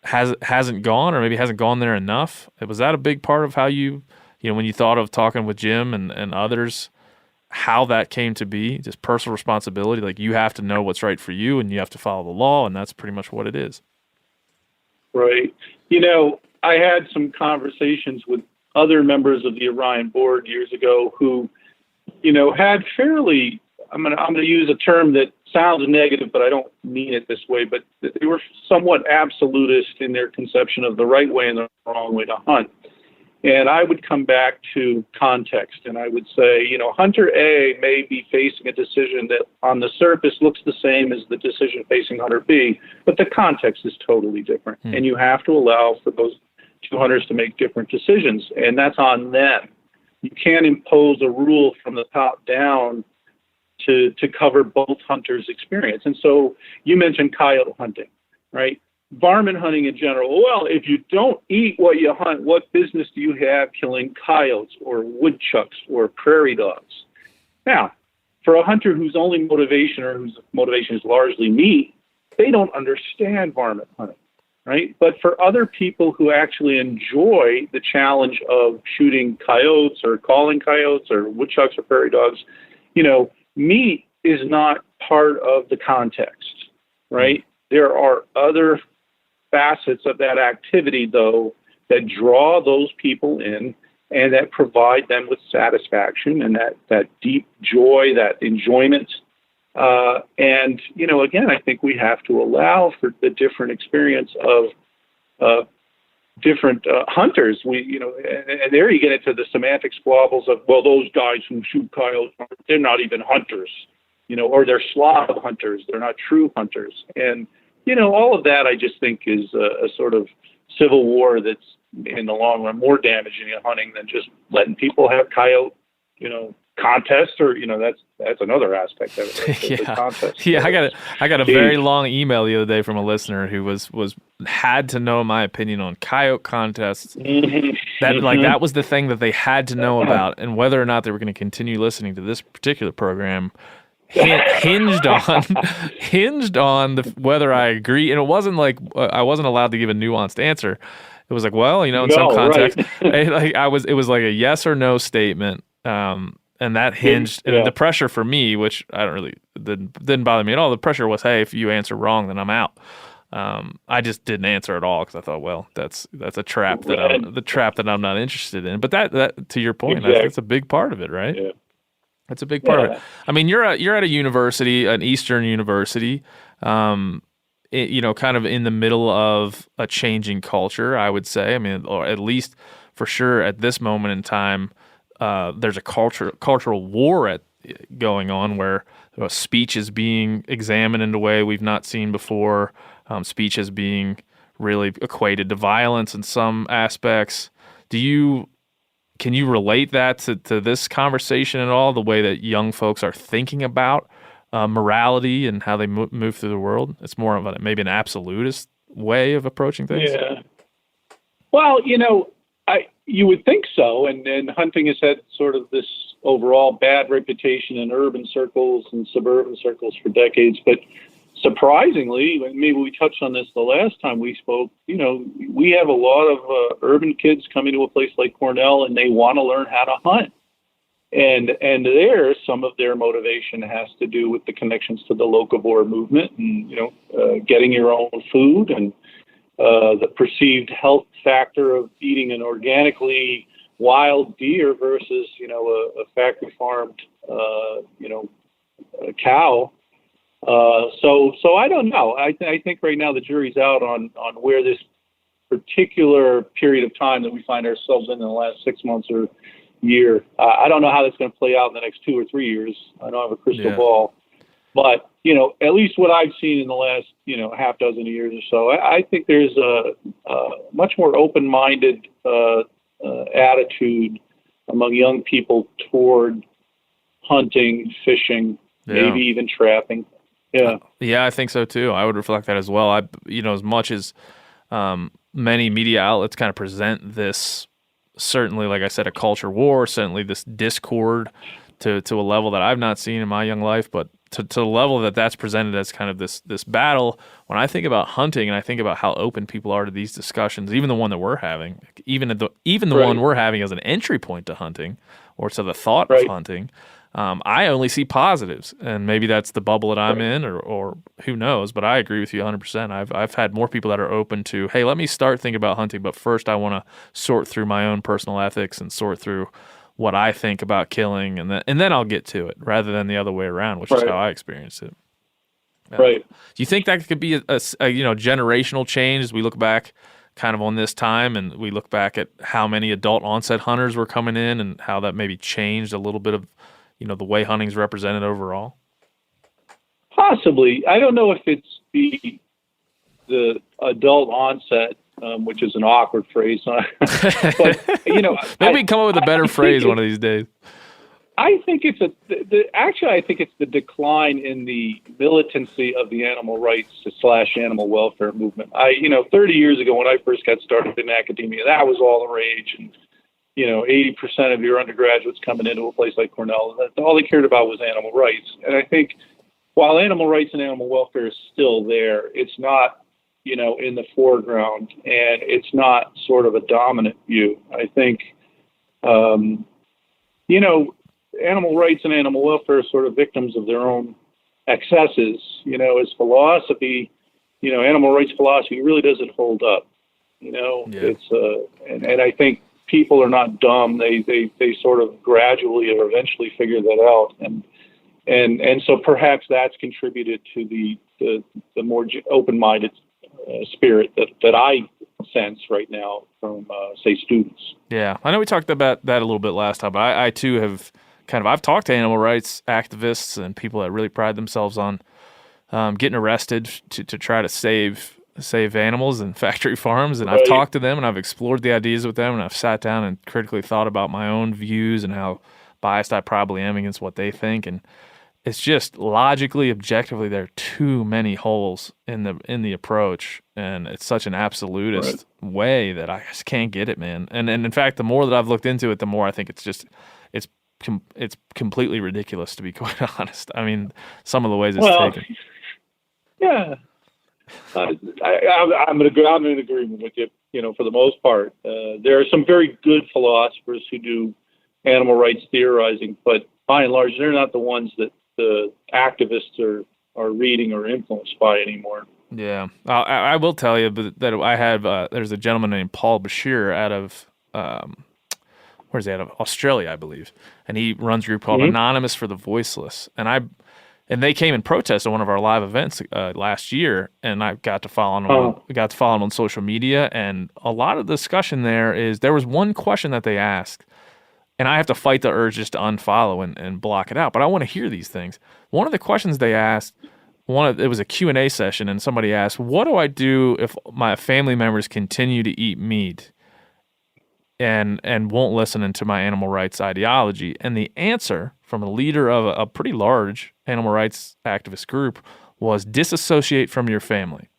hasn't gone or maybe hasn't gone there enough. Was that a big part of how you when you thought of talking with Jim and others, how that came to be, just personal responsibility? Like you have to know what's right for you and you have to follow the law, and that's pretty much what it is. Right. I had some conversations with other members of the Orion board years ago who, had fairly, I'm going to use a term that sounds negative, but I don't mean it this way, but they were somewhat absolutist in their conception of the right way and the wrong way to hunt. And I would come back to context, and I would say, Hunter A may be facing a decision that on the surface looks the same as the decision facing Hunter B, but the context is totally different. And you have to allow for those two hunters to make different decisions, and that's on them. You can't impose a rule from the top down to cover both hunters' experience. And so you mentioned coyote hunting, right? Varmint hunting in general. Well, if you don't eat what you hunt, what business do you have killing coyotes or woodchucks or prairie dogs? Now, for a hunter whose only motivation or whose motivation is largely meat, they don't understand varmint hunting, right? But for other people who actually enjoy the challenge of shooting coyotes or calling coyotes or woodchucks or prairie dogs, meat is not part of the context, right? There are other facets of that activity, though, that draw those people in and that provide them with satisfaction and that deep joy, that enjoyment. And, again, I think we have to allow for the different experience of different hunters. And there you get into the semantic squabbles of, well, those guys who shoot coyotes, they're not even hunters, or they're slob hunters. They're not true hunters. And, all of that I just think is a sort of civil war that's in the long run more damaging in hunting than just letting people have coyote, contest, or that's another aspect of it. Yeah, the contest. yeah. I got a very long email the other day from a listener who had to know my opinion on coyote contests. That was the thing that they had to know about, and whether or not they were going to continue listening to this particular program hinged on whether I agree. And it wasn't like I wasn't allowed to give a nuanced answer. It was like, well, in some context, it was like a yes or no statement. And that hinged, and the pressure for me, which I don't really didn't bother me at all. The pressure was, hey, if you answer wrong, then I'm out. I just didn't answer at all because I thought, well, that's a trap that I'm not interested in. But that to your point, that's a big part of it, right? Yeah. That's a big part of it. I mean, you're at a university, an Eastern university, kind of in the middle of a changing culture, I would say. I mean, or at least for sure at this moment in time, there's a cultural war going on where speech is being examined in a way we've not seen before. Speech is being really equated to violence in some aspects. Can you relate that to this conversation at all, the way that young folks are thinking about morality and how they move through the world? It's more of maybe an absolutist way of approaching things. Yeah. Well, you would think so, and hunting has had sort of this overall bad reputation in urban circles and suburban circles for decades. But surprisingly, maybe we touched on this the last time we spoke, we have a lot of urban kids coming to a place like Cornell, and they want to learn how to hunt. And there, some of their motivation has to do with the connections to the locavore movement and, getting your own food and the perceived health factor of eating an organically wild deer versus, a factory farmed, a cow. So I don't know. I think right now the jury's out on where this particular period of time that we find ourselves in the last 6 months or year. I don't know how that's going to play out in the next 2 or 3 years. I don't have a crystal ball. But, at least what I've seen in the last, half dozen years or so, I think there's a much more open-minded attitude among young people toward hunting, fishing, maybe even trapping. Yeah. Yeah, I think so too. I would reflect that as well. As much as many media outlets kind of present this, certainly, like I said, a culture war, certainly this discord to a level that I've not seen in my young life, but to the level that's presented as kind of this battle. When I think about hunting and I think about how open people are to these discussions, even the one that we're having, even the one we're having as an entry point to hunting or to the thought of hunting, I only see positives, and maybe that's the bubble that I'm in, or who knows. But I agree with you 100%. I've had more people that are open to, hey, let me start thinking about hunting, but first I want to sort through my own personal ethics and sort through what I think about killing, and then I'll get to it, rather than the other way around, which is how I experienced it. Do you think that could be a generational change as we look back kind of on this time, and we look back at how many adult onset hunters were coming in, and how that maybe changed a little bit of the way hunting's represented overall? Possibly. I don't know if it's the adult onset, which is an awkward phrase. But, maybe we can come up with a better phrase one of these days. I think it's I think it's the decline in the militancy of the animal rights / animal welfare movement. 30 years ago when I first got started in academia, that was all the rage, and 80% of your undergraduates coming into a place like Cornell, all they cared about was animal rights. And I think while animal rights and animal welfare is still there, it's not, in the foreground, and it's not sort of a dominant view. I think, animal rights and animal welfare are sort of victims of their own excesses. As philosophy, animal rights philosophy really doesn't hold up. It's and I think people are not dumb. They sort of gradually or eventually figure that out, and so perhaps that's contributed to the more open-minded spirit that I sense right now from say students. Yeah, I know we talked about that a little bit last time, but I too have I've talked to animal rights activists and people that really pride themselves on getting arrested to try to save animals and factory farms, and I've talked to them and I've explored the ideas with them, and I've sat down and critically thought about my own views and how biased I probably am against what they think, and it's just logically, objectively, there are too many holes in the approach, and it's such an absolutist way that I just can't get it, man. And in fact, the more that I've looked into it, the more I think it's completely ridiculous, to be quite honest. I mean, some of the ways it's taken. Yeah, I'm in agreement with you. For the most part, there are some very good philosophers who do animal rights theorizing, but by and large, they're not the ones that the activists are reading or influenced by anymore. Yeah, I will tell you that I have. There's a gentleman named Paul Bashir out of where's he out of Australia, I believe, and he runs a group called Anonymous for the Voiceless, and they came and protested one of our live events last year, and I got to follow him. We got to follow him on social media, and a lot of the discussion there was one question that they asked. And I have to fight the urge just to unfollow and block it out. But I want to hear these things. One of the questions they asked, it was a Q&A session, and somebody asked, what do I do if my family members continue to eat meat and won't listen into my animal rights ideology? And the answer from a leader of a pretty large animal rights activist group was disassociate from your family.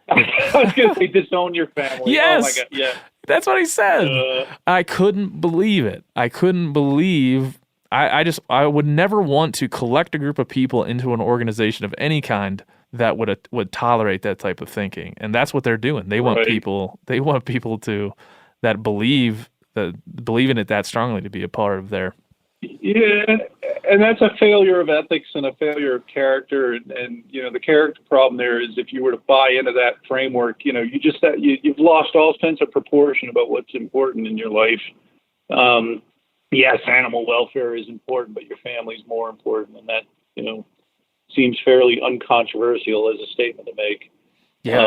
I was going to say disown your family. Yes. Oh my God. Yeah. That's what he said. I couldn't believe it. I couldn't believe. I would never want to collect a group of people into an organization of any kind that would tolerate that type of thinking. And that's what they're doing. They want people. They want people that believe in it that strongly to be a part of their. Yeah, and that's a failure of ethics and a failure of character. And the character problem there is if you were to buy into that framework, you've lost all sense of proportion about what's important in your life. Yes, animal welfare is important, but your family's more important, and that seems fairly uncontroversial as a statement to make. Yeah.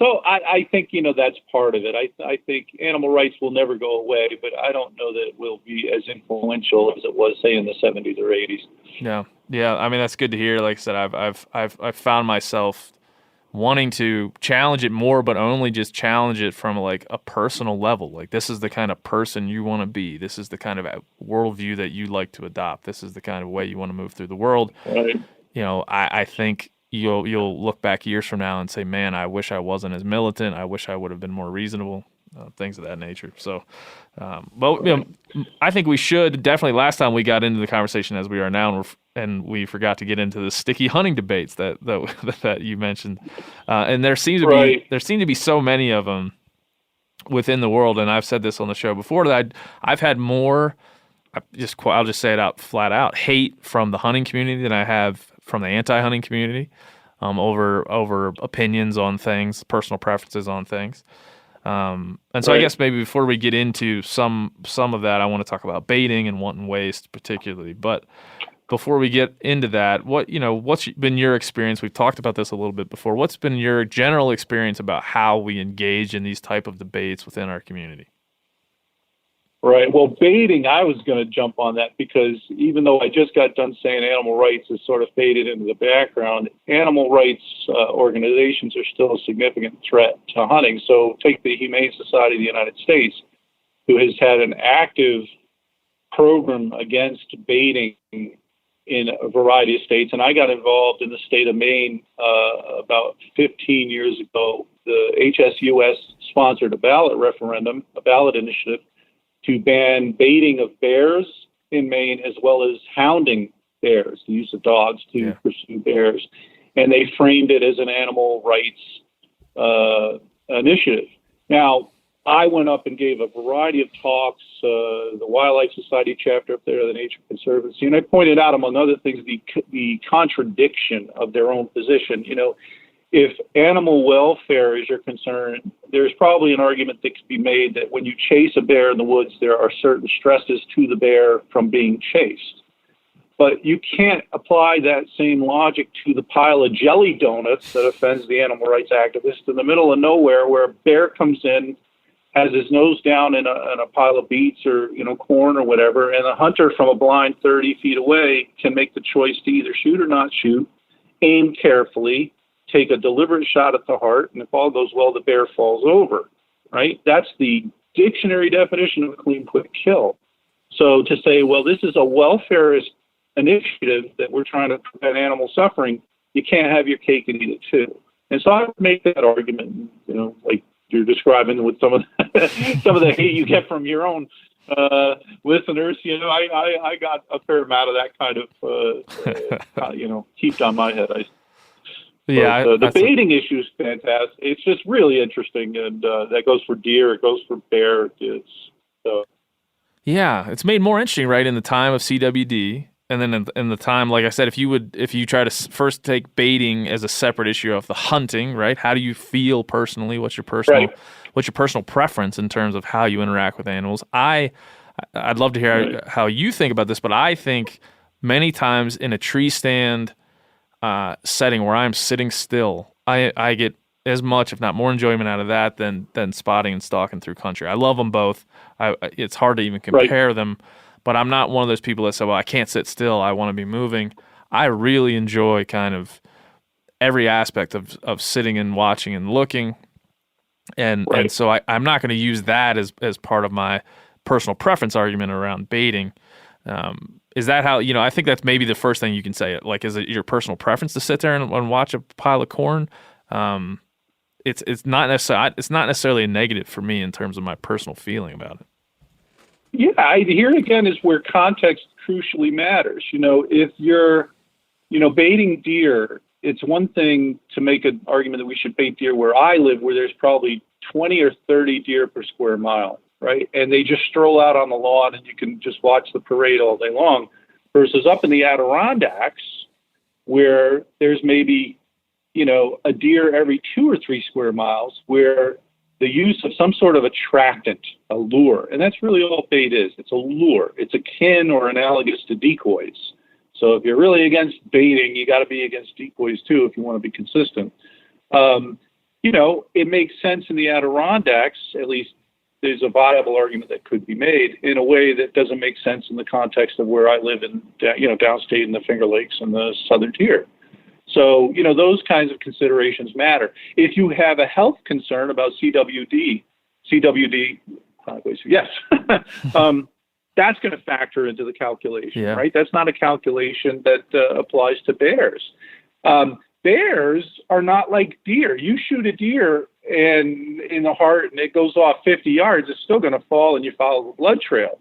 I think that's part of it. I think animal rights will never go away, but I don't know that it will be as influential as it was, say, in the 70s or 80s. Yeah. I mean, that's good to hear. Like I said, I've found myself wanting to challenge it more, but only just challenge it from like a personal level. Like, this is the kind of person you want to be. This is the kind of worldview that you like to adopt. This is the kind of way you want to move through the world. Right. I think you'll look back years from now and say, man, I wish I wasn't as militant. I wish I would have been more reasonable, things of that nature. So, I think we should definitely. Last time we got into the conversation as we are now, and we forgot to get into the sticky hunting debates that you mentioned. And there seem to be so many of them within the world. And I've said this on the show before that I've had more. I'll just say it out flat out, hate from the hunting community than I have from the anti-hunting community, over opinions on things, personal preferences on things. And so I guess maybe before we get into some of that, I want to talk about baiting and wanton waste particularly. But before we get into that, what's been your experience? We've talked about this a little bit before. What's been your general experience about how we engage in these type of debates within our community? Right. Well, baiting, I was going to jump on that because even though I just got done saying animal rights has sort of faded into the background, animal rights organizations are still a significant threat to hunting. So take the Humane Society of the United States, who has had an active program against baiting in a variety of states. And I got involved in the state of Maine about 15 years ago. The HSUS sponsored a ballot initiative, to ban baiting of bears in Maine, as well as hounding bears, the use of dogs to pursue bears. And they framed it as an animal rights initiative. Now, I went up and gave a variety of talks, the Wildlife Society chapter up there, the Nature Conservancy, and I pointed out, among other things, the contradiction of their own position. If animal welfare is your concern, there's probably an argument that could be made that when you chase a bear in the woods, there are certain stresses to the bear from being chased. But you can't apply that same logic to the pile of jelly donuts that offends the animal rights activists in the middle of nowhere, where a bear comes in, has his nose down in a pile of beets or corn or whatever, and a hunter from a blind 30 feet away can make the choice to either shoot or not shoot, aim carefully, take a deliberate shot at the heart, and if all goes well, the bear falls over, right? That's the dictionary definition of a clean, quick kill. So to say, well, this is a welfareist initiative that we're trying to prevent animal suffering, you can't have your cake and eat it too. And so I would make that argument, like you're describing with some of the hate you get from your own listeners. I got a fair amount of that kind of, heaped on my head. The baiting issue is fantastic. It's just really interesting, and that goes for deer, it goes for bear. It's made more interesting, right, in the time of CWD, and then in the time, like I said, if you try to first take baiting as a separate issue of the hunting, right? How do you feel personally? What's your personal preference in terms of how you interact with animals? I'd love to hear how you think about this, but I think many times in a tree stand setting where I'm sitting still, I get as much, if not more, enjoyment out of that than spotting and stalking through country. I love them both. It's hard to even compare them, but I'm not one of those people that say, well, I can't sit still, I want to be moving. I really enjoy kind of every aspect of sitting and watching and looking, and so I'm not going to use that as part of my personal preference argument around baiting. Is that how, I think that's maybe the first thing you can say. Like, is it your personal preference to sit there and watch a pile of corn? It's not necessarily a negative for me in terms of my personal feeling about it. Yeah, here again is where context crucially matters. If you're, baiting deer, it's one thing to make an argument that we should bait deer where I live, where there's probably 20 or 30 deer per square mile. Right, and they just stroll out on the lawn, and you can just watch the parade all day long. Versus up in the Adirondacks, where there's maybe, a deer every 2 or 3 square miles, where the use of some sort of attractant, a lure, and that's really all bait is. It's a lure. It's akin or analogous to decoys. So if you're really against baiting, you got to be against decoys too if you want to be consistent. It makes sense in the Adirondacks, at least. There's a viable argument that could be made in a way that doesn't make sense in the context of where I live in, downstate in the Finger Lakes and the southern tier. So, those kinds of considerations matter. If you have a health concern about CWD, yes, that's going to factor into the calculation, right? That's not a calculation that applies to bears. Bears are not like deer. You shoot a deer and in the heart and it goes off 50 yards, it's still going to fall and you follow the blood trail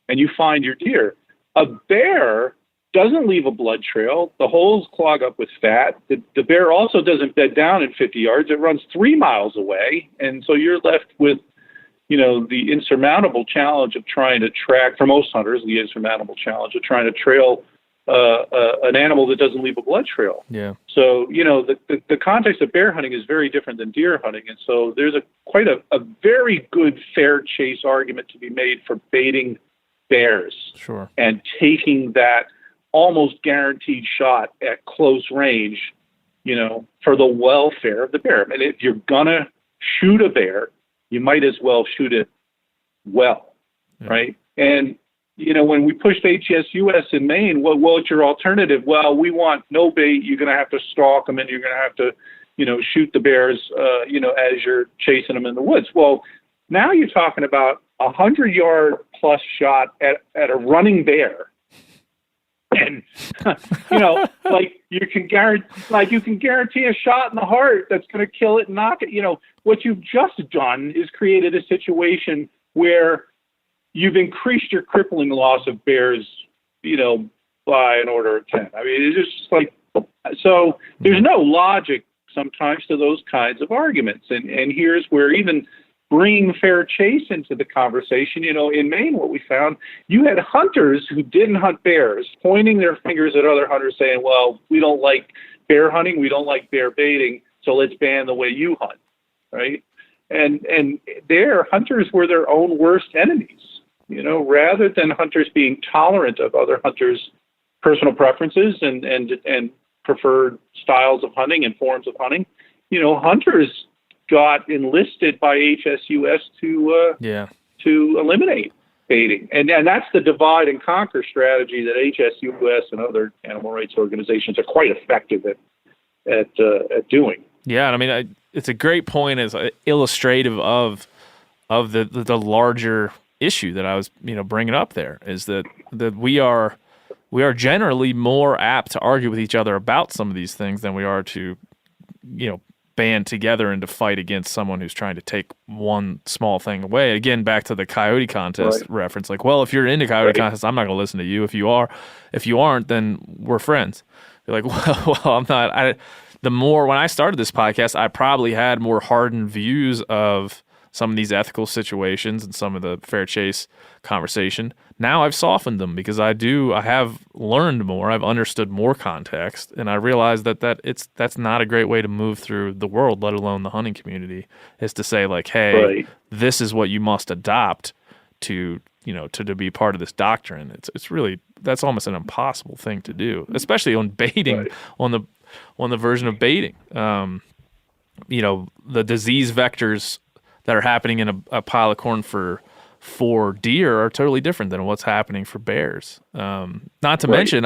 and you find your deer. A bear doesn't leave a blood trail. The holes clog up with fat. The bear also doesn't bed down in 50 yards. It runs 3 miles away. And so you're left with, the insurmountable challenge of trying to track, for most hunters, the insurmountable challenge of trying to trail an animal that doesn't leave a blood trail. Yeah. So, the context of bear hunting is very different than deer hunting. And so there's quite a very good fair chase argument to be made for baiting bears. Sure. And taking that almost guaranteed shot at close range, for the welfare of the bear. And if you're going to shoot a bear, you might as well shoot it well, right? And when we pushed HSUS in Maine, what's your alternative? Well, we want no bait. You're going to have to stalk them, and you're going to have to, shoot the bears, as you're chasing them in the woods. Well, now you're talking about 100-yard plus shot at a running bear, and you can guarantee a shot in the heart that's going to kill it and knock it. What you've just done is created a situation where you've increased your crippling loss of bears, by an order of 10. I mean, it's just so there's no logic sometimes to those kinds of arguments. And here's where even, bringing fair chase into the conversation. In Maine, what we found, you had hunters who didn't hunt bears pointing their fingers at other hunters saying, well, we don't like bear hunting, we don't like bear baiting, so let's ban the way you hunt, right? And their hunters were their own worst enemies, rather than hunters being tolerant of other hunters' personal preferences and preferred styles of hunting and forms of hunting. Hunters got enlisted by HSUS to eliminate baiting, and that's the divide and conquer strategy that HSUS and other animal rights organizations are quite effective at doing. Yeah, I mean, it's a great point as illustrative of the larger issue that I was bringing up. There is that we are generally more apt to argue with each other about some of these things than we are to band together and to fight against someone who's trying to take one small thing away. Again, back to the coyote contest reference. Like, well, if you're into coyote contests, I'm not going to listen to you. If you aren't, then we're friends. You're like, well, I'm not. When I started this podcast, I probably had more hardened views of some of these ethical situations and some of the fair chase conversation. Now I've softened them because I have learned more. I've understood more context, and I realize that's not a great way to move through the world, let alone the hunting community, is to say like, hey, this is what you must adopt to be part of this doctrine. It's really, that's almost an impossible thing to do, especially on baiting, on the version of baiting. The disease vectors that are happening in a pile of corn for deer are totally different than what's happening for bears. Not to mention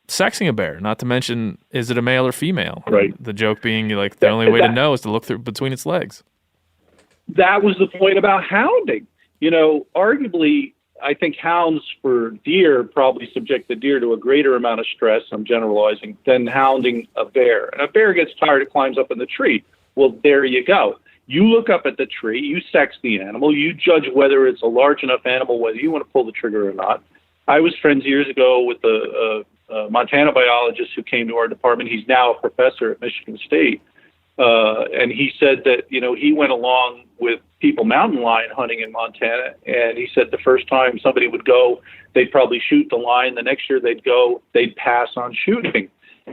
sexing a bear. Not to mention, is it a male or female? Right. The joke being like the only way to know is to look through between its legs. That was the point about hounding. Arguably, I think hounds for deer probably subject the deer to a greater amount of stress, I'm generalizing, than hounding a bear. And a bear gets tired, it climbs up in the tree. Well, there you go. You look up at the tree, you sex the animal, you judge whether it's a large enough animal, whether you want to pull the trigger or not. I was friends years ago with a Montana biologist who came to our department. He's now a professor at Michigan State. And he said that, he went along with people mountain lion hunting in Montana. And he said the first time somebody would go, they'd probably shoot the lion. The next year they'd go, they'd pass on shooting.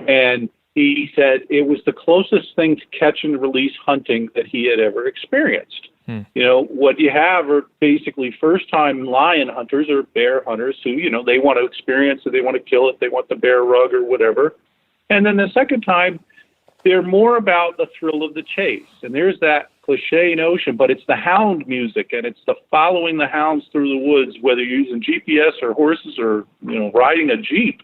And he said it was the closest thing to catch and release hunting that he had ever experienced. What you have are basically first-time lion hunters or bear hunters who, they want to experience it, they want to kill it, they want the bear rug or whatever. And then the second time, they're more about the thrill of the chase. And there's that cliche notion, but it's the hound music, and it's the following the hounds through the woods, whether you're using GPS or horses or, riding a Jeep.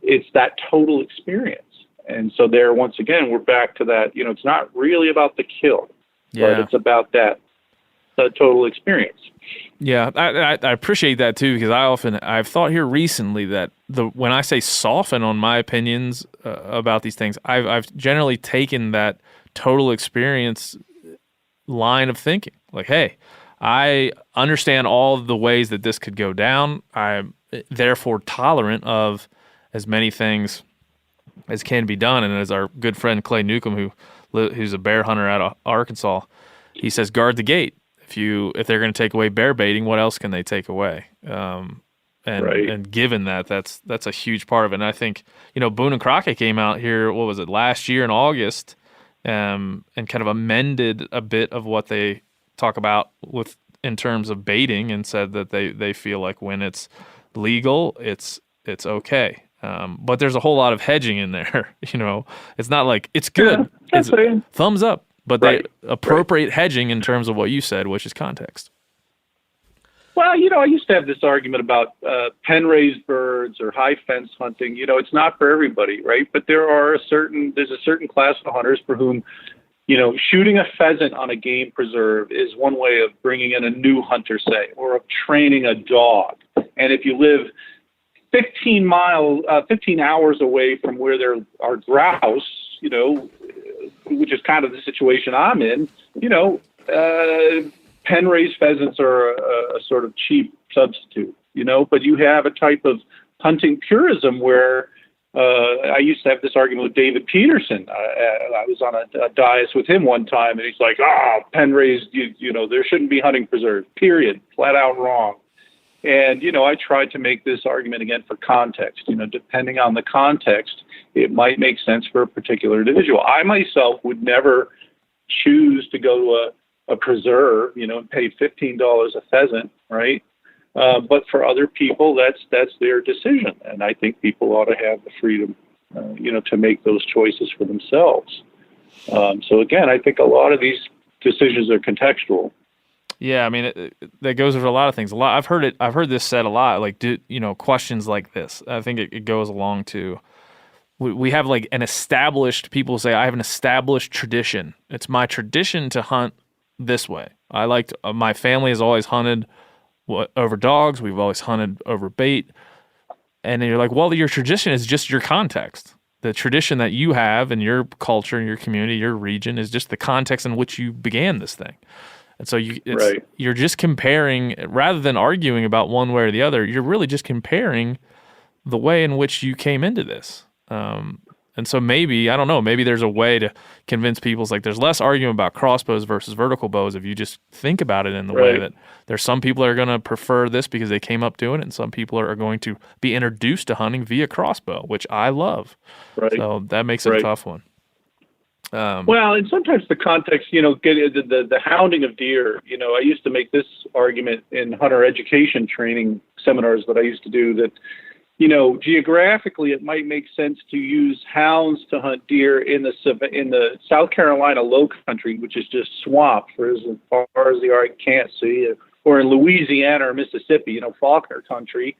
It's that total experience. And so there, once again, we're back to that, it's not really about the kill, but it's about that total experience. Yeah, I appreciate that too, because I've thought here recently that when I say soften on my opinions about these things, I've generally taken that total experience line of thinking. Like, hey, I understand all the ways that this could go down. I'm therefore tolerant of as many things as can be done. And as our good friend Clay Newcomb, who's a bear hunter out of Arkansas, he says, guard the gate. If they're going to take away bear baiting, what else can they take away? And given that's a huge part of it. And I think, Boone and Crockett came out here, what was it, last year in August, and kind of amended a bit of what they talk about in terms of baiting, and said that they feel like when it's legal, it's okay. But there's a whole lot of hedging in there. It's not like it's good. It's thumbs up. But they appropriate hedging in terms of what you said, which is context. Well, I used to have this argument about pen-raised birds or high fence hunting. It's not for everybody, right? But there's a certain class of hunters for whom, shooting a pheasant on a game preserve is one way of bringing in a new hunter, say, or of training a dog. And if you live 15 hours away from where there are grouse, which is kind of the situation I'm in, pen-raised pheasants are a sort of cheap substitute, but you have a type of hunting purism where I used to have this argument with David Peterson. I was on a dais with him one time, and he's like, pen raised, you know, there shouldn't be hunting preserves, period, flat out wrong. And, you know, I tried to make this argument again for context. You know, depending on the context, it might make sense for a particular individual. I myself would never choose to go to a preserve, you know, and pay $15 a pheasant, right? But for other people, that's their decision, and I think people ought to have the freedom, you know, to make those choices for themselves. So again, I think a lot of these decisions are contextual. Yeah, I mean that goes over a lot of things. I've heard this said a lot. Like, you know, questions like this. I think it goes along to. We have like an established. People say I have an established tradition. It's my tradition to hunt this way. My family has always hunted over dogs. We've always hunted over bait. And then you're like, well, your tradition is just your context. The tradition that you have in your culture, in your community, your region is just the context in which you began this thing. And so you're just comparing, rather than arguing about one way or the other, you're really just comparing the way in which you came into this. And so maybe, I don't know, maybe there's a way to convince people, like there's less argument about crossbows versus vertical bows if you just think about it in the way that there's some people that are going to prefer this because they came up doing it, and some people are going to be introduced to hunting via crossbow, which I love. Right. So that makes it a tough one. Well, and sometimes the context, you know, the hounding of deer, you know, I used to make this argument in hunter education training seminars that I used to do that, you know, geographically, it might make sense to use hounds to hunt deer in the South Carolina low country, which is just swamp for as far as the eye can't see, or in Louisiana or Mississippi, you know, Faulkner country,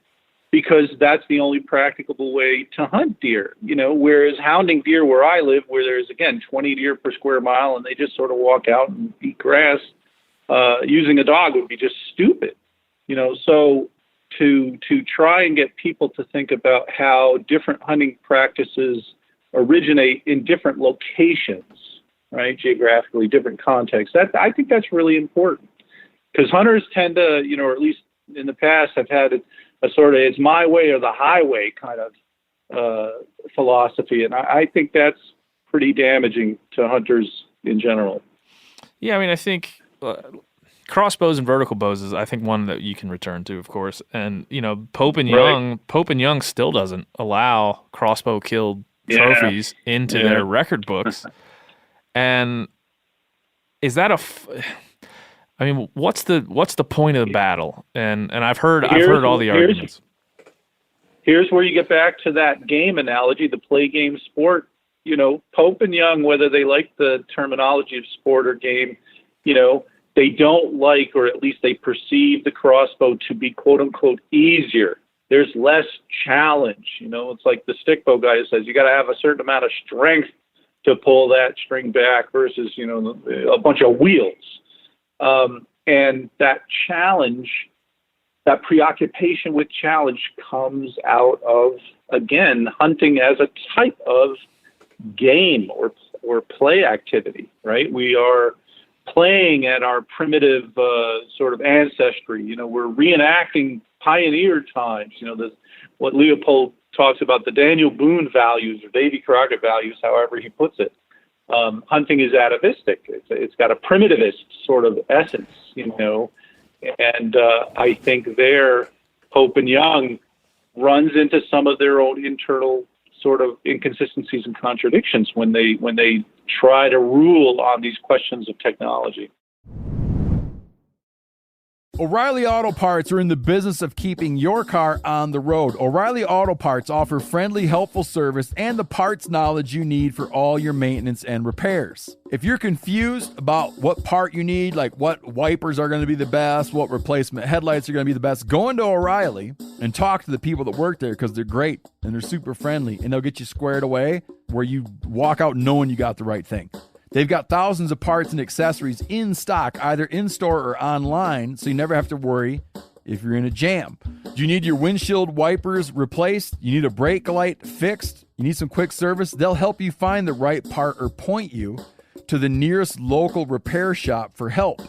because that's the only practicable way to hunt deer, you know, whereas hounding deer where I live, where there's, again, 20 deer per square mile, and they just sort of walk out and eat grass, using a dog would be just stupid, you know, so to try and get people to think about how different hunting practices originate in different locations, right, geographically, different contexts. I think that's really important, because hunters tend to, you know, or at least in the past have had a sort of it's my way or the highway kind of philosophy, and I think that's pretty damaging to hunters in general. Yeah, I mean, I think crossbows and vertical bows is, I think, one that you can return to, of course. And, you know, Pope and Young still doesn't allow crossbow killed trophies into their record books. And is that I mean, what's the point of the battle? And I've heard all the arguments. Here's where you get back to that game analogy, the play game sport. You know, Pope and Young, whether they like the terminology of sport or game, you know, they don't like, or at least they perceive the crossbow to be quote unquote easier. There's less challenge. You know, it's like the stick bow guy says, you got to have a certain amount of strength to pull that string back versus, you know, a bunch of wheels. And that challenge, that preoccupation with challenge comes out of, again, hunting as a type of game or play activity, right? We are playing at our primitive sort of ancestry. You know, we're reenacting pioneer times. You know, what Leopold talks about, the Daniel Boone values or Davy Crockett values, however he puts it. Hunting is atavistic. It's got a primitivist sort of essence, you know, and I think there, Pope and Young runs into some of their own internal sort of inconsistencies and contradictions when they try to rule on these questions of technology. O'Reilly Auto Parts are in the business of keeping your car on the road. O'Reilly Auto Parts offer friendly, helpful service and the parts knowledge you need for all your maintenance and repairs. If you're confused about what part you need, like what wipers are going to be the best, what replacement headlights are going to be the best, go into O'Reilly and talk to the people that work there, because they're great and they're super friendly, and they'll get you squared away where you walk out knowing you got the right thing. They've got thousands of parts and accessories in stock, either in-store or online, so you never have to worry if you're in a jam. Do you need your windshield wipers replaced? You need a brake light fixed? You need some quick service? They'll help you find the right part or point you to the nearest local repair shop for help.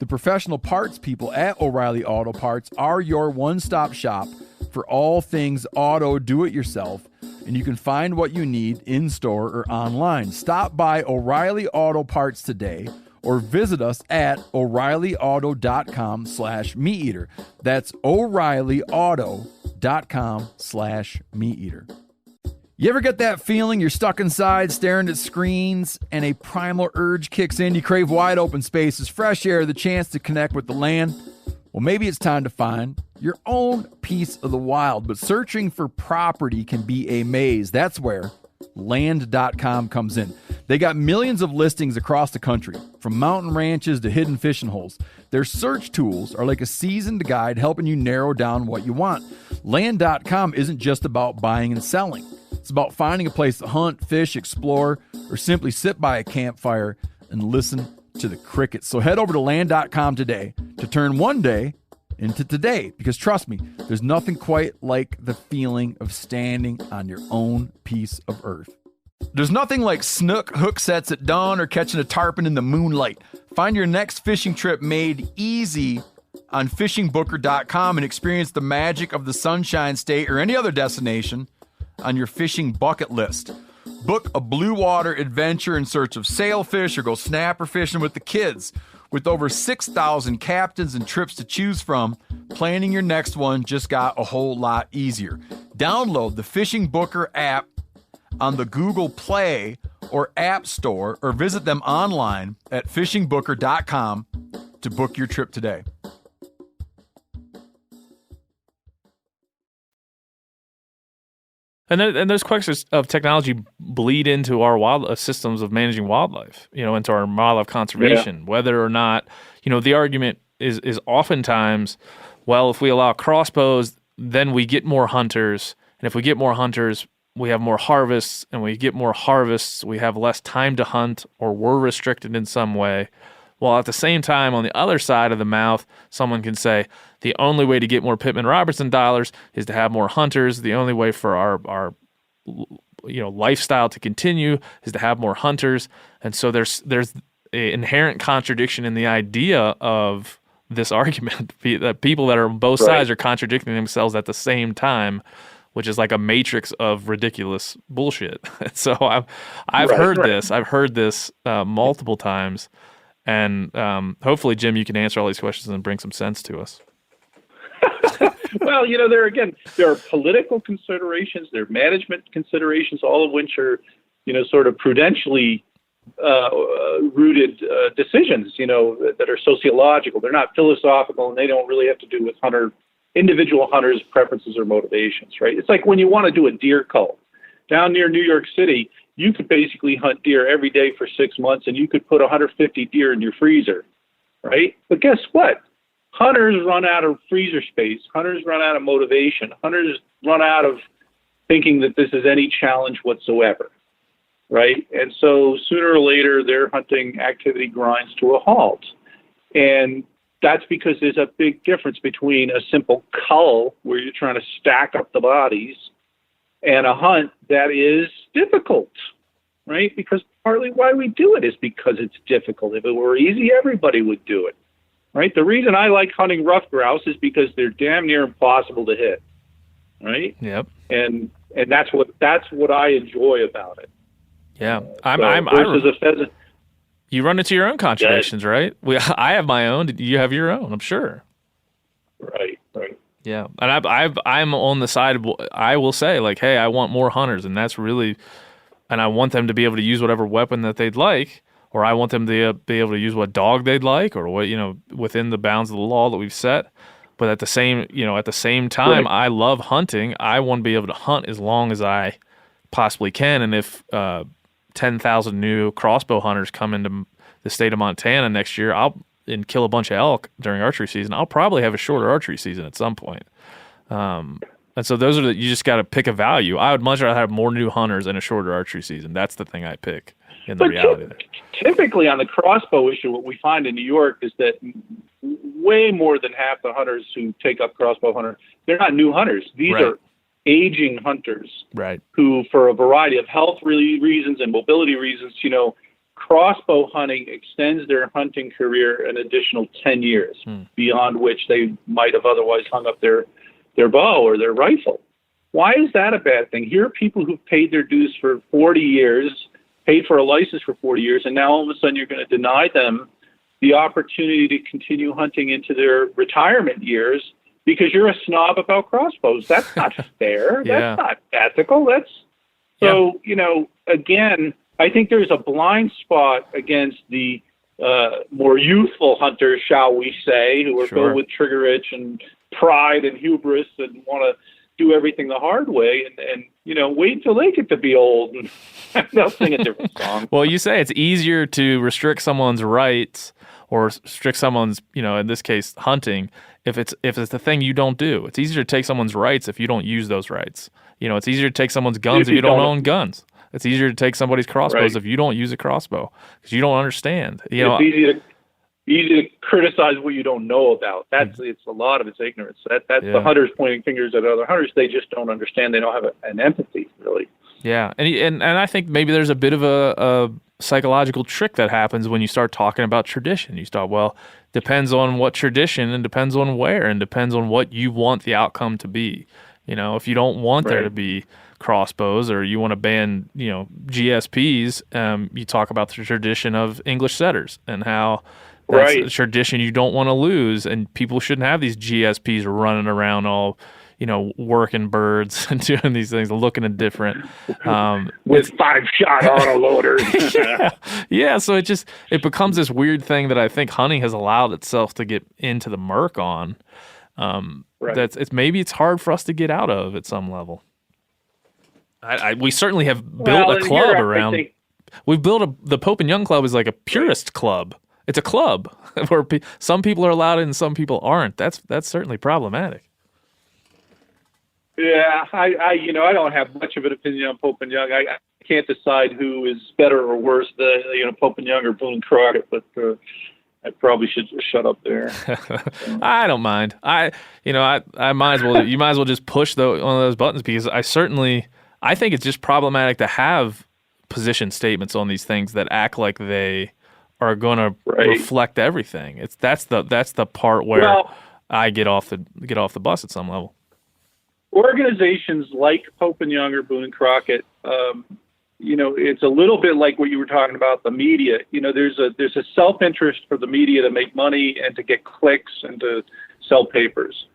The professional parts people at O'Reilly Auto Parts are your one-stop shop for all things auto do-it-yourself, and you can find what you need in-store or online. Stop by O'Reilly Auto Parts today or visit us at O'ReillyAuto.com/meateater. That's O'ReillyAuto.com/meateater. You ever get that feeling you're stuck inside staring at screens and a primal urge kicks in? You crave wide open spaces, fresh air, the chance to connect with the land? Well, maybe it's time to find your own piece of the wild, but searching for property can be a maze. That's where Land.com comes in. They got millions of listings across the country, from mountain ranches to hidden fishing holes. Their search tools are like a seasoned guide helping you narrow down what you want. Land.com isn't just about buying and selling. It's about finding a place to hunt, fish, explore, or simply sit by a campfire and listen to the crickets. So head over to Land.com today to turn one day into today, because trust me, there's nothing quite like the feeling of standing on your own piece of earth. There's nothing like snook hook sets at dawn or catching a tarpon in the moonlight. Find your next fishing trip made easy on fishingbooker.com and experience the magic of the Sunshine State or any other destination on your fishing bucket list. Book a blue water adventure in search of sailfish or go snapper fishing with the kids. With over 6,000 captains and trips to choose from, planning your next one just got a whole lot easier. Download the Fishing Booker app on the Google Play or App Store, or visit them online at fishingbooker.com to book your trip today. And those questions of technology bleed into our wild systems of managing wildlife, into our wildlife conservation, whether or not, the argument is oftentimes, well, if we allow crossbows, then we get more hunters. And if we get more hunters, we have more harvests. And we get more harvests, we have less time to hunt, or we're restricted in some way. While at the same time, on the other side of the mouth, someone can say, the only way to get more Pittman-Robertson dollars is to have more hunters. The only way for our lifestyle to continue is to have more hunters. And so there's an inherent contradiction in the idea of this argument that people that are on both sides are contradicting themselves at the same time, which is like a matrix of ridiculous bullshit. So I've heard this. I've heard this multiple times. And hopefully, Jim, you can answer all these questions and bring some sense to us. Well, there are political considerations, there are management considerations, all of which are, sort of prudentially rooted decisions, that are sociological. They're not philosophical, and they don't really have to do with individual hunters' preferences or motivations, right? It's like when you want to do a deer cull down near New York City. You could basically hunt deer every day for 6 months, and you could put 150 deer in your freezer, right? But guess what? Hunters run out of freezer space. Hunters run out of motivation. Hunters run out of thinking that this is any challenge whatsoever, right? And so sooner or later, their hunting activity grinds to a halt. And that's because there's a big difference between a simple cull, where you're trying to stack up the bodies, and a hunt that is difficult, right? Because partly why we do it is because it's difficult. If it were easy, everybody would do it, right? The reason I like hunting rough grouse is because they're damn near impossible to hit, right? Yep. And that's what I enjoy about it. Yeah, versus a pheasant. You run into your own contradictions, right? I have my own. You have your own, I'm sure. Right. Yeah, and I'm on the side of, I will say, like, hey, I want more hunters, and that's really, and I want them to be able to use whatever weapon that they'd like, or I want them to be able to use what dog they'd like, or what, within the bounds of the law that we've set. But at the same time, I love hunting. I want to be able to hunt as long as I possibly can, and if 10,000 new crossbow hunters come into the state of Montana next year, and kill a bunch of elk during archery season, I'll probably have a shorter archery season at some point. And so those are you just got to pick a value. I would much rather have more new hunters and a shorter archery season. That's the thing I pick in the reality there. Typically on the crossbow issue, what we find in New York is that way more than half the hunters who take up crossbow hunter, they're not new hunters. These are aging hunters, right? Who, for a variety of health reasons and mobility reasons, crossbow hunting extends their hunting career an additional 10 years, beyond which they might have otherwise hung up their their bow or their rifle. Why is that a bad thing? Here are people who've paid their dues for 40 years, paid for a license for 40 years, and now all of a sudden you're going to deny them the opportunity to continue hunting into their retirement years because you're a snob about crossbows. That's not fair. Yeah. That's not ethical. Again, I think there's a blind spot against the more youthful hunters, shall we say, who are filled with trigger itch and pride and hubris and want to do everything the hard way and wait until they get to be old and they'll sing a different song. Well, you say it's easier to restrict someone's rights or restrict someone's, in this case, hunting, if it's the thing you don't do. It's easier to take someone's rights if you don't use those rights. It's easier to take someone's guns if you don't own guns. It's easier to take somebody's crossbows if you don't use a crossbow because you don't understand. It's easy to criticize what you don't know about. It's a lot of it's ignorance. That's the hunters pointing fingers at other hunters. They just don't understand. They don't have an empathy, really. Yeah, and I think maybe there's a bit of a psychological trick that happens when you start talking about tradition. You start, depends on what tradition and depends on where and depends on what you want the outcome to be. If you don't want there to be crossbows or you want to ban, GSPs, you talk about the tradition of English setters and how that's a tradition you don't want to lose, and people shouldn't have these GSPs running around all, working birds and doing these things, looking at different. With 5-shot autoloaders. Yeah. So it becomes this weird thing that I think hunting has allowed itself to get into the murk on. Maybe it's hard for us to get out of at some level. We certainly have built a club around. We've built the Pope and Young Club is like a purist club. It's a club where some people are allowed and some people aren't. That's certainly problematic. Yeah, I don't have much of an opinion on Pope and Young. I can't decide who is better or worse, Pope and Young or Boone and Crockett, but I probably should just shut up there. I don't mind. I might as well. You might as well just push one of those buttons because I think it's just problematic to have position statements on these things that act like they are going to reflect everything. That's the part where I get off the bus at some level. Organizations like Pope and Young or Boone and Crockett, it's a little bit like what you were talking about, the media. There's a self-interest for the media to make money and to get clicks and to sell papers.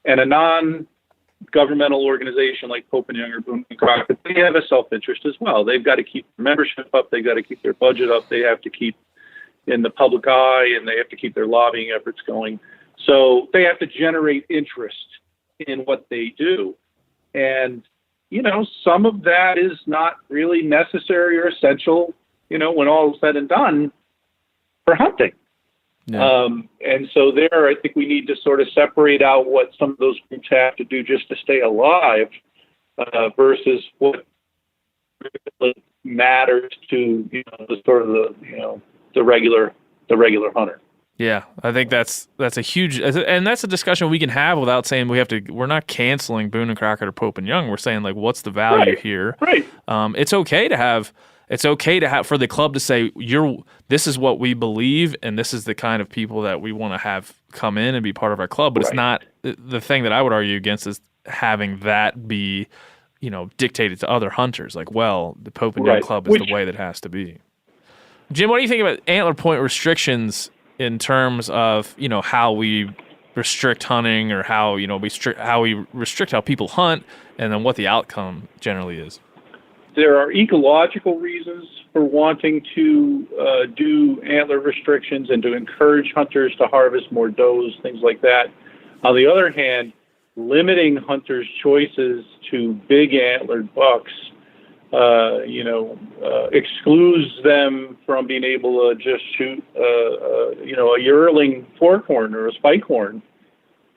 And a non-governmental organization like Pope and Young or Boone and Crockett, they have a self-interest as well. They've got to keep their membership up. They've got to keep their budget up. They have to keep in the public eye, and they have to keep their lobbying efforts going. So they have to generate interest in what they do. And, some of that is not really necessary or essential, when all is said and done for hunting. Yeah. And so I think we need to sort of separate out what some of those groups have to do just to stay alive versus what really matters to, the regular hunter. Yeah, I think that's a huge, and that's a discussion we can have without saying we're not canceling Boone and Crockett or Pope and Young. We're saying what's the value here? Right. It's okay to have for the club to say this is what we believe and this is the kind of people that we want to have come in and be part of our club. But it's not the thing that I would argue against is having that be, dictated to other hunters. The Pope and Young Club is the way that has to be. Jim, what do you think about antler point restrictions in terms of, how we restrict hunting or how we restrict how people hunt and then what the outcome generally is? There are ecological reasons for wanting to do antler restrictions and to encourage hunters to harvest more does, things like that. On the other hand, limiting hunters' choices to big antlered bucks excludes them from being able to just shoot, a yearling forkhorn or a spikehorn.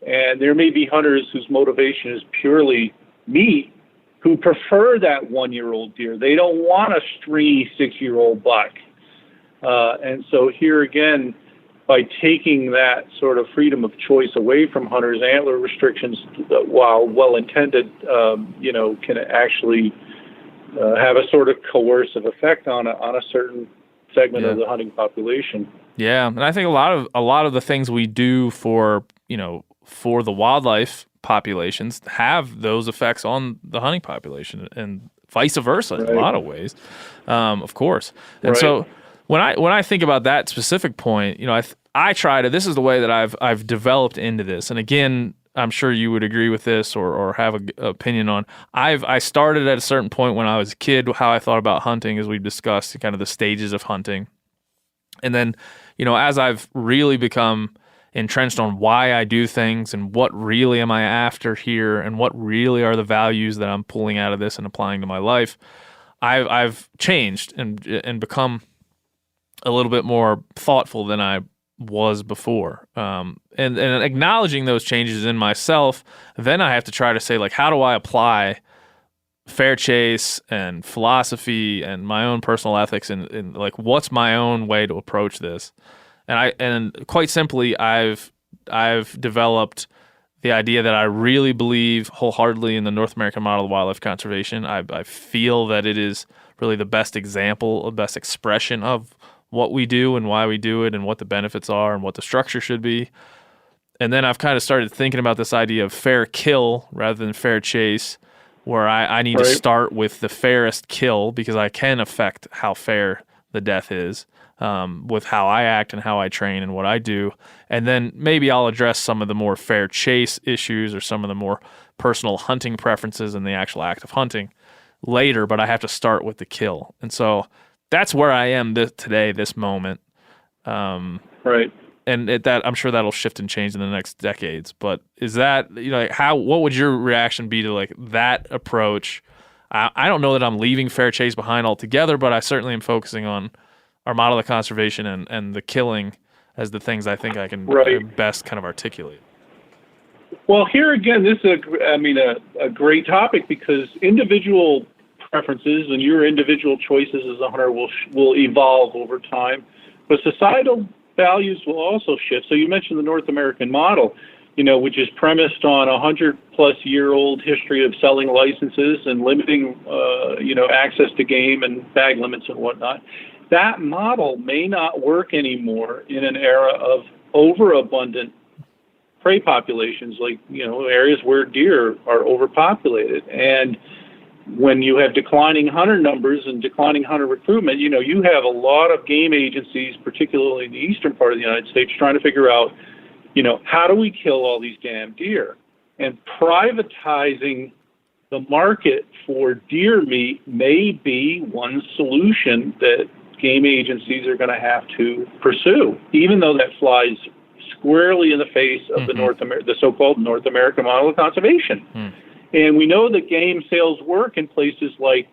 And there may be hunters whose motivation is purely meat who prefer that 1-year-old deer. They don't want a stringy 6-year-old buck. And so here again, by taking that sort of freedom of choice away from hunters, antler restrictions, while well-intended, can actually have a sort of coercive effect on a certain segment of the hunting population. Yeah, and I think a lot of the things we do for for the wildlife populations have those effects on the hunting population, and vice versa in a lot of ways, of course. And so when I think about that specific point, I try to. This is the way that I've developed into this. And again, I'm sure you would agree with this or have an opinion on. I started at a certain point when I was a kid, how I thought about hunting, as we've discussed, kind of the stages of hunting. And then, as I've really become entrenched on why I do things and what really am I after here and what really are the values that I'm pulling out of this and applying to my life, I've changed and become a little bit more thoughtful than I was before. And acknowledging those changes in myself, then I have to try to say, like, how do I apply fair chase and philosophy and my own personal ethics and like, what's my own way to approach this? And quite simply, I've developed the idea that I really believe wholeheartedly in the North American model of wildlife conservation. I feel that it is really the best example, the best expression of what we do and why we do it and what the benefits are and what the structure should be. And then I've kind of started thinking about this idea of fair kill rather than fair chase, where I need to start with the fairest kill because I can affect how fair the death is with how I act and how I train and what I do. And then maybe I'll address some of the more fair chase issues or some of the more personal hunting preferences and the actual act of hunting later, but I have to start with the kill. And so that's where I am today, this moment. And that I'm sure that'll shift and change in the next decades. But is that, what would your reaction be to like that approach? I don't know that I'm leaving fair chase behind altogether, but I certainly am focusing on our model of conservation and the killing as the things I think I can best kind of articulate. Well, here again, this is a great topic because individual preferences and your individual choices as a hunter will evolve over time, but societal values will also shift. So you mentioned the North American model, which is premised on 100-plus-year-old history of selling licenses and limiting, access to game and bag limits and whatnot. That model may not work anymore in an era of overabundant prey populations, like, areas where deer are overpopulated. And when you have declining hunter numbers and declining hunter recruitment, you have a lot of game agencies, particularly in the eastern part of the United States, trying to figure out, how do we kill all these damn deer? And privatizing the market for deer meat may be one solution that game agencies are going to have to pursue, even though that flies squarely in the face of the so-called North American model of conservation. And we know that game sales work in places like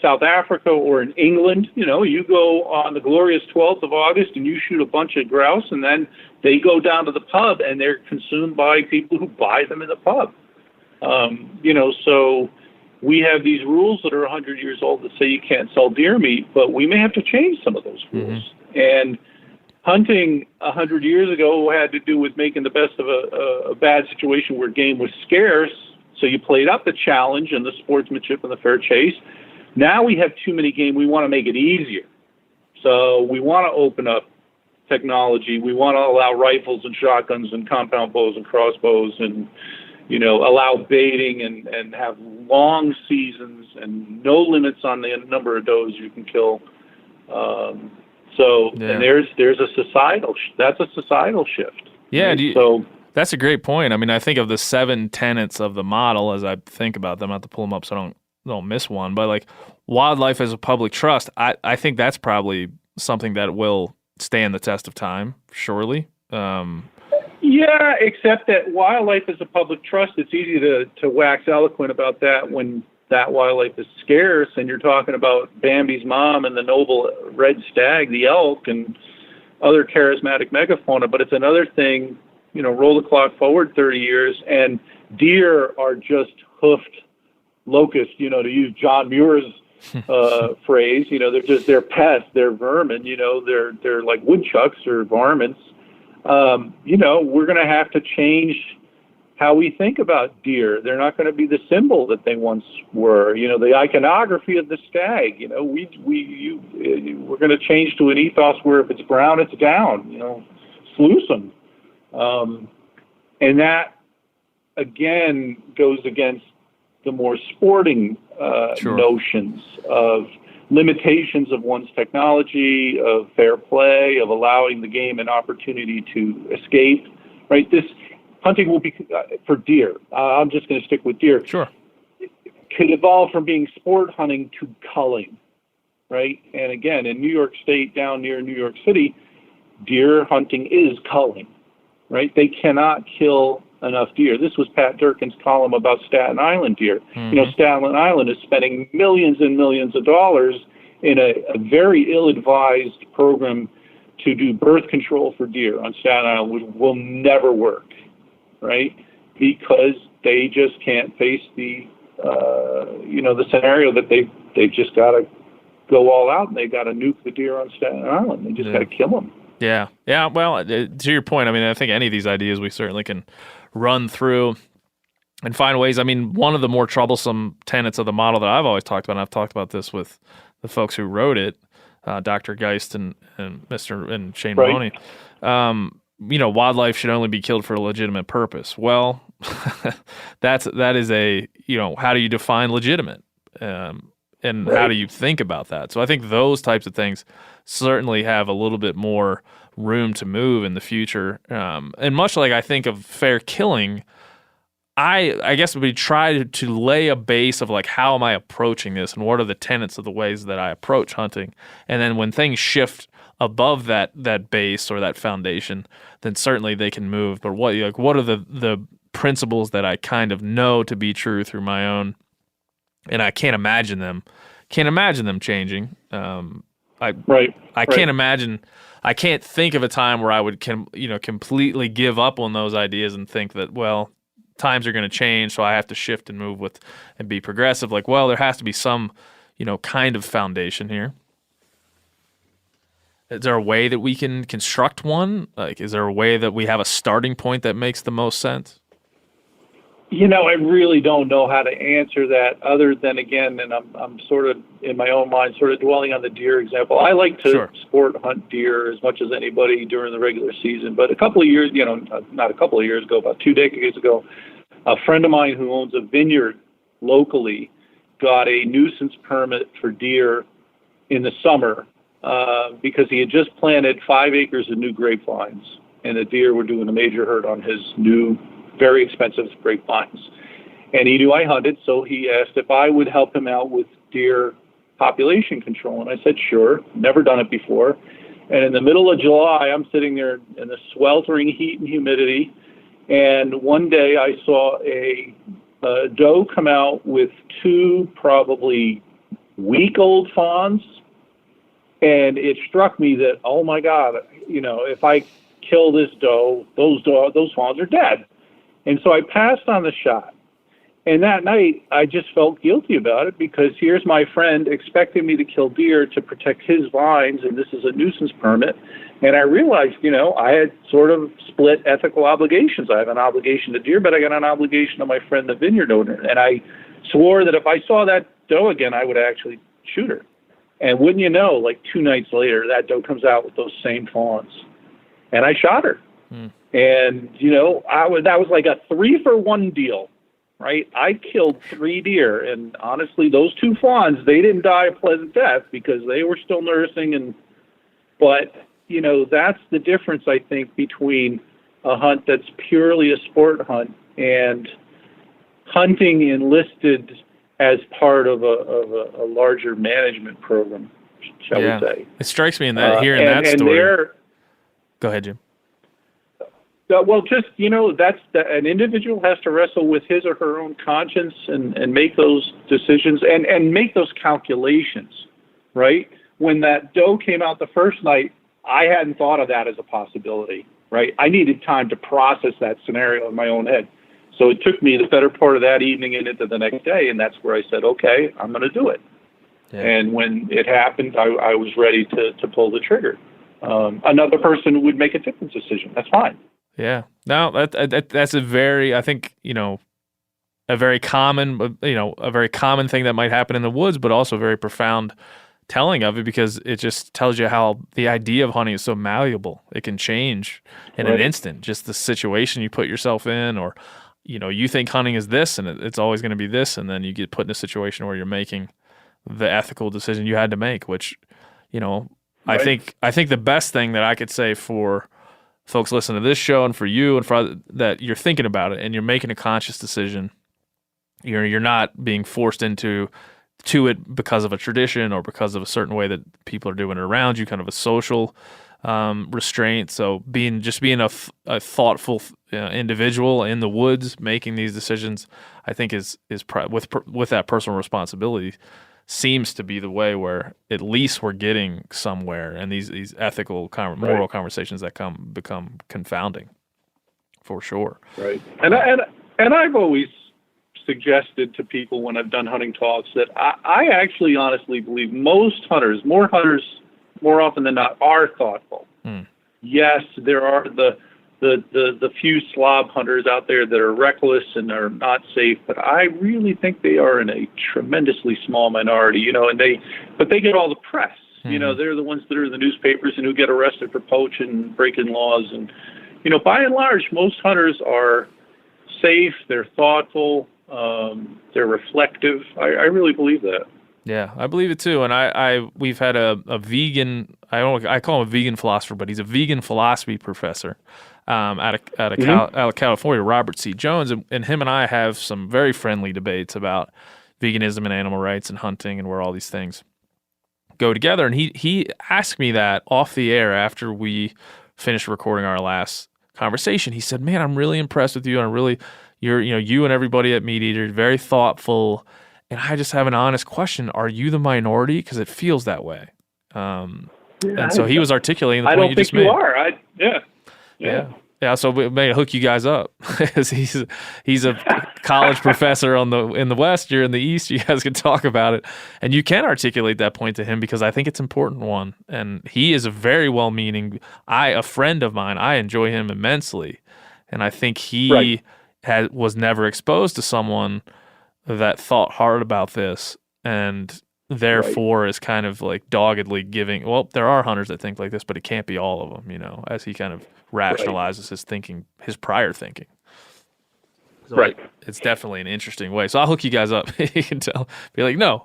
South Africa or in England. You go on the glorious 12th of August and you shoot a bunch of grouse, and then they go down to the pub and they're consumed by people who buy them in the pub. So we have these rules that are 100 years old that say you can't sell deer meat, but we may have to change some of those rules. And hunting 100 years ago had to do with making the best of a bad situation where game was scarce. So you played up the challenge and the sportsmanship and the fair chase. Now we have too many game. We want to make it easier. So we want to open up technology. We want to allow rifles and shotguns and compound bows and crossbows and, allow baiting and have long seasons and no limits on the number of does you can kill. And there's a societal, that's a societal shift. Yeah. Right? That's a great point. I think of the 7 tenets of the model as I think about them. I have to pull them up so I don't miss one. But like wildlife as a public trust, I think that's probably something that will stand the test of time, surely. Yeah, except that wildlife as a public trust, it's easy to wax eloquent about that when that wildlife is scarce and you're talking about Bambi's mom and the noble red stag, the elk, and other charismatic megafauna. But it's another thing, roll the clock forward 30 years and deer are just hoofed locusts, to use John Muir's phrase. They're pests, they're vermin, they're like woodchucks or varmints. We're going to have to change how we think about deer. They're not going to be the symbol that they once were. The iconography of the stag. We're going to change to an ethos where if it's brown, it's down. Sluice them. And that again goes against the more sporting notions of limitations of one's technology, of fair play, of allowing the game an opportunity to escape, right? This hunting will be, for deer, I'm just going to stick with deer. Sure. Could evolve from being sport hunting to culling, right? And again, in New York State, down near New York City, deer hunting is culling, right? They cannot kill enough deer. This was Pat Durkin's column about Staten Island deer. Mm-hmm. You know, Staten Island is spending millions and millions of dollars in a very ill-advised program to do birth control for deer on Staten Island, which will never work, right? Because they just can't face the the scenario that they've just got to go all out and they got to nuke the deer on Staten Island. They just got to kill them. Yeah. Yeah. Well, to your point, I mean, I think any of these ideas we certainly can run through and find ways. I mean, one of the more troublesome tenets of the model that I've always talked about, and I've talked about this with the folks who wrote it, Dr. Geist and Shane Maloney, wildlife should only be killed for a legitimate purpose. Well, that is a, how do you define legitimate? And how do you think about that? So I think those types of things certainly have a little bit more room to move in the future. And much like I think of fair killing, I guess we try to lay a base of like, how am I approaching this and what are the tenets of the ways that I approach hunting? And then when things shift above that base or that foundation, then certainly they can move. But what are the principles that I kind of know to be true through my own, and I can't imagine them changing. I can't think of a time where I would completely give up on those ideas and think that, well, times are going to change, so I have to shift and move with and be progressive. Like, well, there has to be some, kind of foundation here. Is there a way that we can construct one? Like, is there a way that we have a starting point that makes the most sense? I really don't know how to answer that other than, again, and I'm sort of in my own mind sort of dwelling on the deer example. I like to sport hunt deer as much as anybody during the regular season. But a couple of years, not a couple of years ago, about 2 decades ago, a friend of mine who owns a vineyard locally got a nuisance permit for deer in the summer because he had just planted 5 acres of new grapevines, and the deer were doing a major hurt on his new, very expensive grapevines. And he knew I hunted, so he asked if I would help him out with deer population control. And I said, sure, never done it before. And in the middle of July, I'm sitting there in the sweltering heat and humidity. And one day I saw a doe come out with 2 probably week-old fawns. And it struck me that, oh my God, if I kill this doe, those fawns are dead. And so I passed on the shot. And that night, I just felt guilty about it because here's my friend expecting me to kill deer to protect his vines, and this is a nuisance permit. And I realized, I had sort of split ethical obligations. I have an obligation to deer, but I got an obligation to my friend, the vineyard owner. And I swore that if I saw that doe again, I would actually shoot her. And wouldn't you know, like 2 nights later, that doe comes out with those same fawns. And I shot her. And, that was like a 3-for-1 deal, right? I killed 3 deer. And honestly, those 2 fawns, they didn't die a pleasant death because they were still nursing. But, that's the difference, I think, between a hunt that's purely a sport hunt and hunting enlisted as part of a larger management program, shall we say. It strikes me in that that story. Go ahead, Jim. Well, just, an individual has to wrestle with his or her own conscience and make those decisions and make those calculations, right? When that doe came out the first night, I hadn't thought of that as a possibility, right? I needed time to process that scenario in my own head. So it took me the better part of that evening and into the next day, and that's where I said, okay, I'm going to do it. Yeah. And when it happened, I was ready to pull the trigger. Another person would make a different decision. That's fine. Yeah. No, that's a very, I think, a very common thing that might happen in the woods, but also very profound telling of it because it just tells you how the idea of hunting is so malleable. It can change in an instant, just the situation you put yourself in or, you think hunting is this and it's always going to be this, and then you get put in a situation where you're making the ethical decision you had to make, which, right. I think the best thing that I could say for folks listening to this show and for you and for that you're thinking about it and you're making a conscious decision. You're not being forced into it because of a tradition or because of a certain way that people are doing it around you, kind of a social restraint. So being a thoughtful individual in the woods making these decisions, I think is with that personal responsibility seems to be the way where at least we're getting somewhere. And these ethical, moral conversations that become confounding, for sure. Right. And I've always suggested to people when I've done hunting talks that I actually honestly believe more hunters, more often than not, are thoughtful. Yes, there are the few slob hunters out there that are reckless and are not safe, but I really think they are in a tremendously small minority, but they get all the press. They're the ones that are in the newspapers and who get arrested for poaching and breaking laws. And, by and large, most hunters are safe, they're thoughtful, they're reflective. I really believe that. Yeah, I believe it too. And we've had a vegan, I call him a vegan philosopher, but he's a vegan philosophy professor out of California, Robert C. Jones, and him and I have some very friendly debates about veganism and animal rights and hunting and where all these things go together. And he asked me that off the air after we finished recording our last conversation. He said, "Man, I'm really impressed with you. You and everybody at Meat Eater, very thoughtful. And I just have an honest question. Are you the minority? Because it feels that way." And so he was articulating the point you just made. I don't think you are. Yeah, so we may hook you guys up. he's a college professor in the West. You're in the East. You guys can talk about it. And you can articulate that point to him because I think it's an important one. And he is a very well-meaning, a friend of mine. I enjoy him immensely. And I think he was never exposed to someone that thought hard about this and therefore is kind of like doggedly giving, well, there are hunters that think like this, but it can't be all of them, as he kind of rationalizes his thinking, his prior thinking. So it's definitely an interesting way. So I'll hook you guys up. You can be like, no,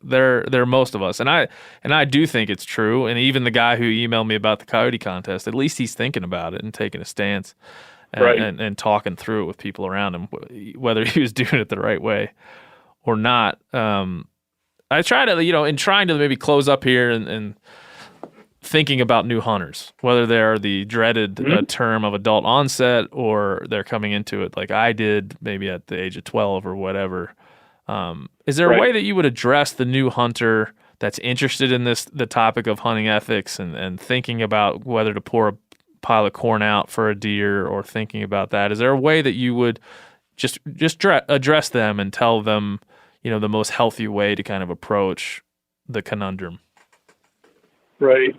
they're most of us. And I do think it's true. And even the guy who emailed me about the coyote contest, at least he's thinking about it and taking a stance. And talking through it with people around him, whether he was doing it the right way or not. I try to, in trying to maybe close up here and thinking about new hunters, whether they're the dreaded term of adult onset or they're coming into it like I did maybe at the age of 12 or whatever. Is there a way that you would address the new hunter that's interested in the topic of hunting ethics and thinking about whether to pour a pile of corn out for a deer or thinking about that? Is there a way that you would just address them and tell them, the most healthy way to kind of approach the conundrum? Right.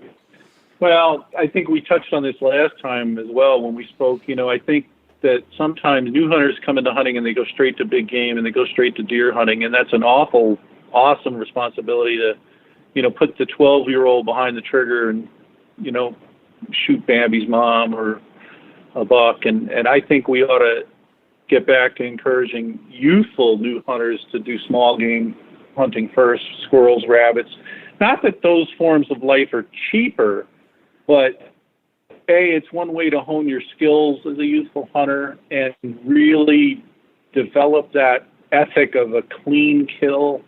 Well, I think we touched on this last time as well when we spoke. I think that sometimes new hunters come into hunting and they go straight to big game and they go straight to deer hunting, and that's an awesome responsibility to, put the 12-year-old behind the trigger and, shoot Bambi's mom or a buck. And I think we ought to get back to encouraging youthful new hunters to do small game hunting first, squirrels, rabbits. Not that those forms of life are cheaper, but it's one way to hone your skills as a youthful hunter and really develop that ethic of a clean kill.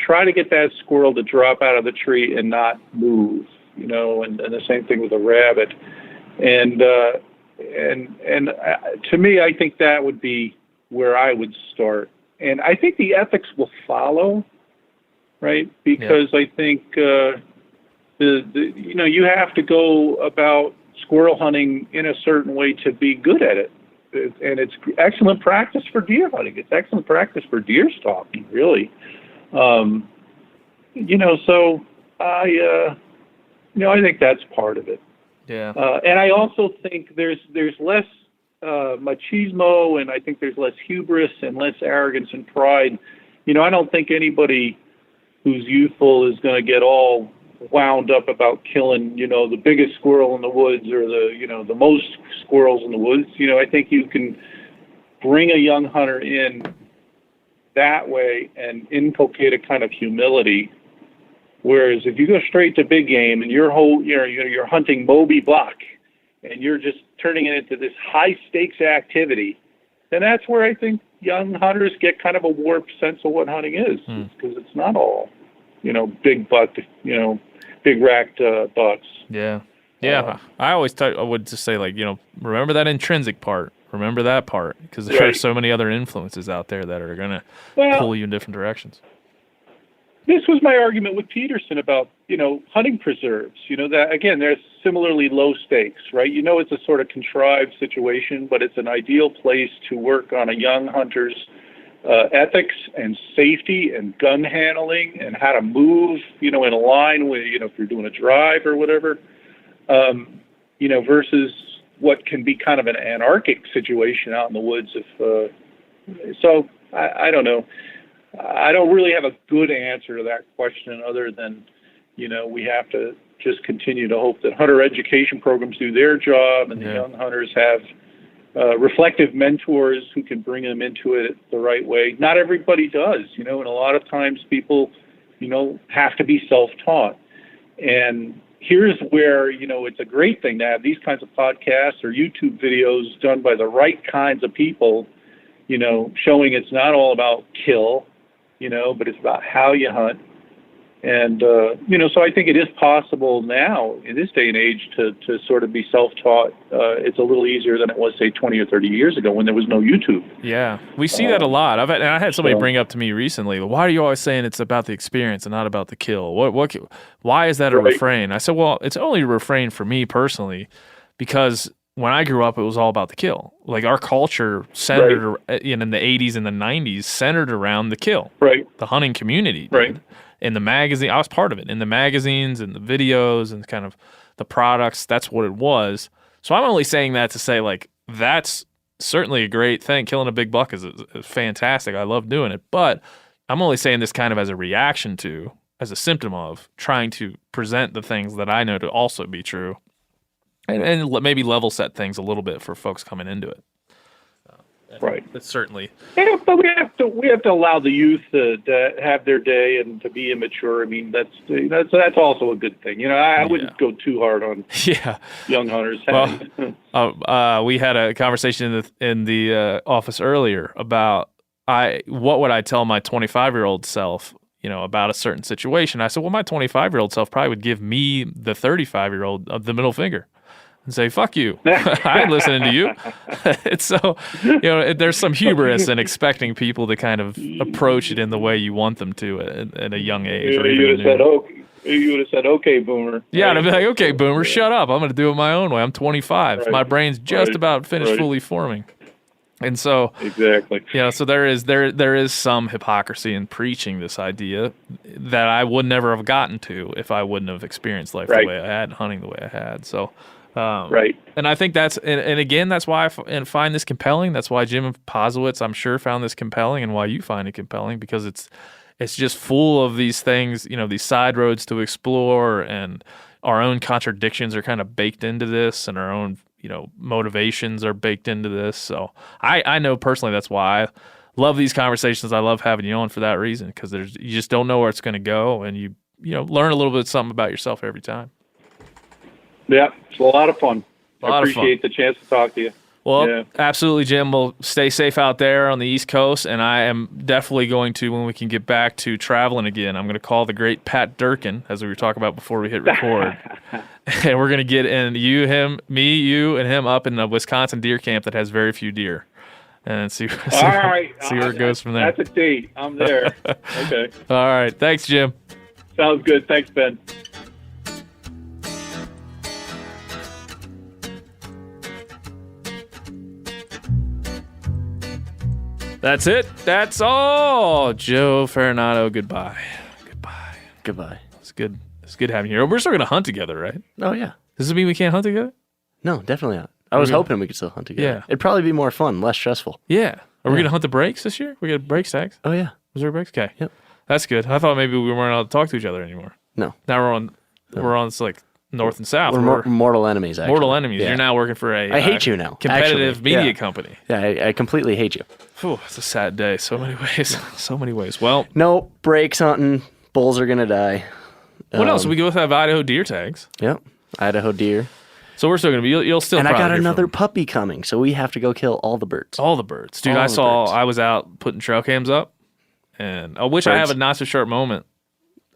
Try to get that squirrel to drop out of the tree and not move. And the same thing with a rabbit. And to me, I think that would be where I would start. And I think the ethics will follow, right? Because I think you have to go about squirrel hunting in a certain way to be good at it. And it's excellent practice for deer hunting. It's excellent practice for deer stalking, really. So I think that's part of it. Yeah. And I also think there's less machismo, and I think there's less hubris and less arrogance and pride. I don't think anybody who's youthful is going to get all wound up about killing, the biggest squirrel in the woods or the most squirrels in the woods. I think you can bring a young hunter in that way and inculcate a kind of humility. Whereas if you go straight to big game and you're hunting Moby buck and you're just turning it into this high stakes activity, then that's where I think young hunters get kind of a warped sense of what hunting is, because it's not all, big buck, big racked bucks. Yeah. Yeah. I would just say, like, remember that intrinsic part. Remember that part, because there are so many other influences out there that are going to pull you in different directions. This was my argument with Peterson about, hunting preserves. That, again, they're similarly low stakes, right? It's a sort of contrived situation, but it's an ideal place to work on a young hunter's ethics and safety and gun handling and how to move, in a line with, if you're doing a drive or whatever, versus what can be kind of an anarchic situation out in the woods. So I don't know. I don't really have a good answer to that question other than, we have to just continue to hope that hunter education programs do their job and the young hunters have reflective mentors who can bring them into it the right way. Not everybody does, and a lot of times people, have to be self-taught. And here's where, it's a great thing to have these kinds of podcasts or YouTube videos done by the right kinds of people, showing it's not all about kill, but it's about how you hunt. And, so I think it is possible now in this day and age to sort of be self-taught. It's a little easier than it was, say, 20 or 30 years ago when there was no YouTube. Yeah, we see that a lot. I had somebody bring up to me recently, why are you always saying it's about the experience and not about the kill? Why is that a refrain? I said, well, it's only a refrain for me personally, because when I grew up, it was all about the kill. Like, our culture centered in the 80s and the 90s centered around the kill. Right. The hunting community. Right. In the magazine, I was part of it. In the magazines and the videos and kind of the products, that's what it was. So I'm only saying that to say, like, that's certainly a great thing. Killing a big buck is fantastic. I love doing it. But I'm only saying this kind of as a reaction to, as a symptom of, trying to present the things that I know to also be true. And maybe level set things a little bit for folks coming into it. Right. That's certainly. Yeah, but we have to allow the youth to have their day and to be immature. I mean, that's also a good thing. I wouldn't go too hard on young hunters. Well, we had a conversation in the office earlier about what would I tell my 25-year-old self, about a certain situation. I said, well, my 25-year-old self probably would give me the 35-year-old of the middle finger. And say, fuck you. I ain't listening to you. It's so, there's some hubris in expecting people to kind of approach it in the way you want them to at a young age. You would have said, okay, boomer. Yeah, and I'd be like, okay, boomer, shut up. I'm going to do it my own way. I'm 25. Right. My brain's just about finished fully forming. And so, exactly. So there is some hypocrisy in preaching this idea that I would never have gotten to if I wouldn't have experienced life the way I had, hunting the way I had. So, and I think that's, and again, that's why I find this compelling. That's why Jim Posewitz, I'm sure, found this compelling, and why you find it compelling, because it's just full of these things, these side roads to explore, and our own contradictions are kind of baked into this, and our own, motivations are baked into this. So I know personally that's why I love these conversations. I love having you on for that reason, because you just don't know where it's going to go, and you learn a little bit something about yourself every time. Yeah, it's a lot of fun. I appreciate the chance to talk to you. Well, absolutely, Jim. We'll stay safe out there on the East Coast, and I am definitely going to, when we can get back to traveling again, I'm going to call the great Pat Durkin, as we were talking about before we hit record, and we're going to get in you, and him up in a Wisconsin deer camp that has very few deer, and see where it goes from there. That's a date. I'm there. Okay. All right. Thanks, Jim. Sounds good. Thanks, Ben. That's it. That's all. Joe Farinado, goodbye. It's good having you here. We're still going to hunt together, right? Oh, yeah. Does it mean we can't hunt together? No, definitely not. I was hoping we could still hunt together. Yeah. It'd probably be more fun, less stressful. Yeah. Are we going to hunt the breaks this year? We got break tags? Oh, yeah. Was there breaks? Okay. Yep. That's good. I thought maybe we weren't allowed to talk to each other anymore. No. Now we're on it's like north and south. We're mortal enemies, actually. Mortal enemies. Yeah. You're now working for a I hate you now. competitive Actually. media Yeah. company. Yeah, I completely hate you. Phew, it's a sad day. So many ways. So many ways. Well, No, breaks hunting. Bulls are going to die. what else? We both have Idaho deer tags. Yep. Idaho deer. So we're still going to be, you'll still And I probably got hear another from puppy coming, so we have to go kill all the birds. all the birds. Dude, All I the saw, birds. I was out putting trail cams up, and I wish I have Birds? a not so sharp moment.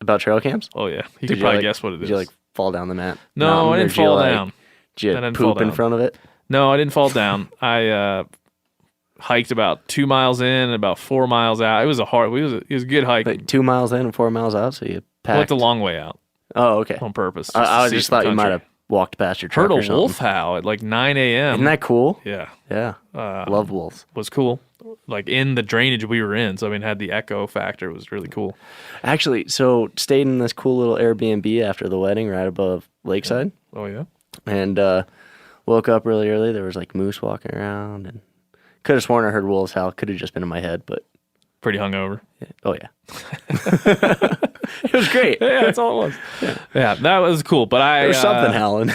About trail cams? Oh, yeah. You Did could probably like- guess what it is. Did you fall down the mat? No, mountain, I or didn't did you, fall down. Did you I didn't fall poop in down. front of it? No, I didn't fall down. I hiked about 2 miles in and about 4 miles out. It was it was a good hike. Like 2 miles in and 4 miles out, so you packed. Went the long way out Oh, okay. on purpose. I to just see some thought you might country. have walked past your truck Heard or a something. wolf howl at like 9 a.m. Isn't that cool? Yeah. Yeah. Love wolves. Was cool. Like in the drainage we were in. So, I mean, had the echo factor. It was really cool. Actually, so stayed in this cool little Airbnb after the wedding right above Lakeside. Oh, yeah? And woke up really early. There was like moose walking around, and could have sworn I heard wolves howl. Could have just been in my head, but Pretty hungover. oh yeah, it was great. Yeah, that's all it was. Yeah, that was cool. But There was something howling.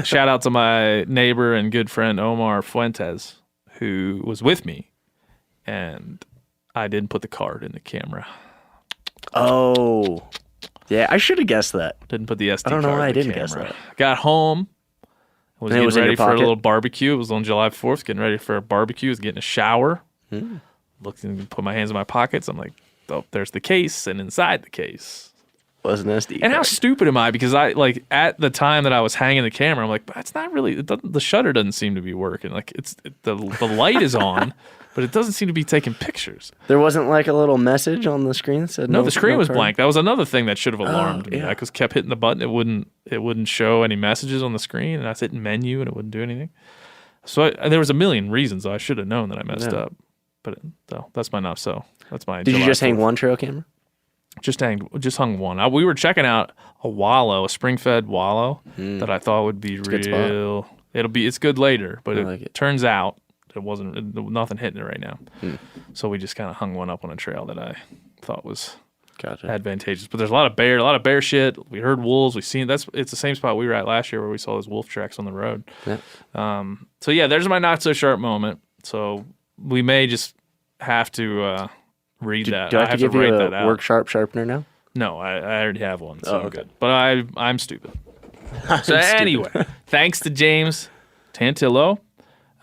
shout out to my neighbor and good friend Omar Fuentes, who was with me, and I didn't put the card in the camera. Oh, yeah, I should have guessed that. Didn't put the SD I don't know card why in I the didn't guess camera. that. Got home. Was And it getting was in ready your for a pocket? little barbecue. It was on July 4th, getting ready for a barbecue. Was getting a shower. Hmm. Looked and put my hands in my pockets. I'm like, oh, there's the case, and inside the case. Was an SD And how card. stupid am I? Because I like at the time that I was hanging the camera, I'm like, that's not really. The shutter doesn't seem to be working. Like the light is on, but it doesn't seem to be taking pictures. There wasn't like a little message on the screen that said No, the screen was card? blank. That was another thing that should have alarmed me. yeah. I just kept hitting the button. It wouldn't show any messages on the screen, and I was hitting menu, and it wouldn't do anything. So there was a million reasons I should have known that I messed Yeah. up. But that's my not so. That's my. Did you July just hang 4th. one trail camera? Just hung one. We were checking out a wallow, a spring-fed wallow that I thought would be good spot. real. It's good later, but I it like it. turns out it wasn't. Nothing hitting it right now. Hmm. So we just kind of hung one up on a trail that I thought was Gotcha. advantageous. But there's a lot of bear shit. We heard wolves. We've seen it's the same spot we were at last year where we saw those wolf tracks on the road. Yeah. So yeah, there's my not so sharp moment. So we may just have to read that. Do I have to give you write a that out. work sharp sharpener now? No, I already have one, so Oh, I'm okay. good. But I'm stupid. So anyway, thanks to James Tantillo,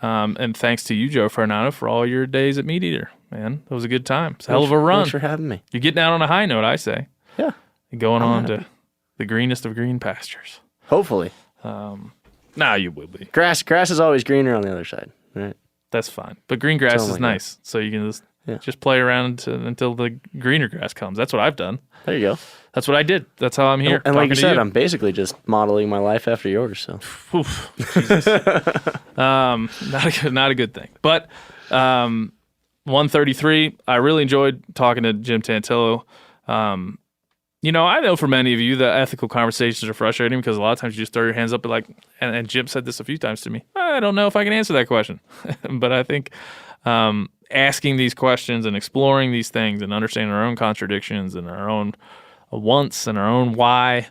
and thanks to you, Joe Fernando, for all your days at Meat Eater. Man, it was a good time. It's a hell of a run. Thanks for having me. You're getting out on a high note, I say. Yeah. And going I'm on happy. to the greenest of green pastures. Hopefully. Nah, you will be. Grass is always greener on the other side. Right. That's fine. But green grass Something is like that. nice, so you can Yeah. just play around until the greener grass comes. That's what I've done. There you go. That's what I did. That's how I'm here. And like talking you to said, I'm basically just modeling my life after yours. So Oof, Jesus. Not a good thing. But 133, I really enjoyed talking to Jim Tantillo. I know for many of you the ethical conversations are frustrating because a lot of times you just throw your hands up and Jim said this a few times to me. I don't know if I can answer that question. But I think asking these questions and exploring these things and understanding our own contradictions and our own wants and our own why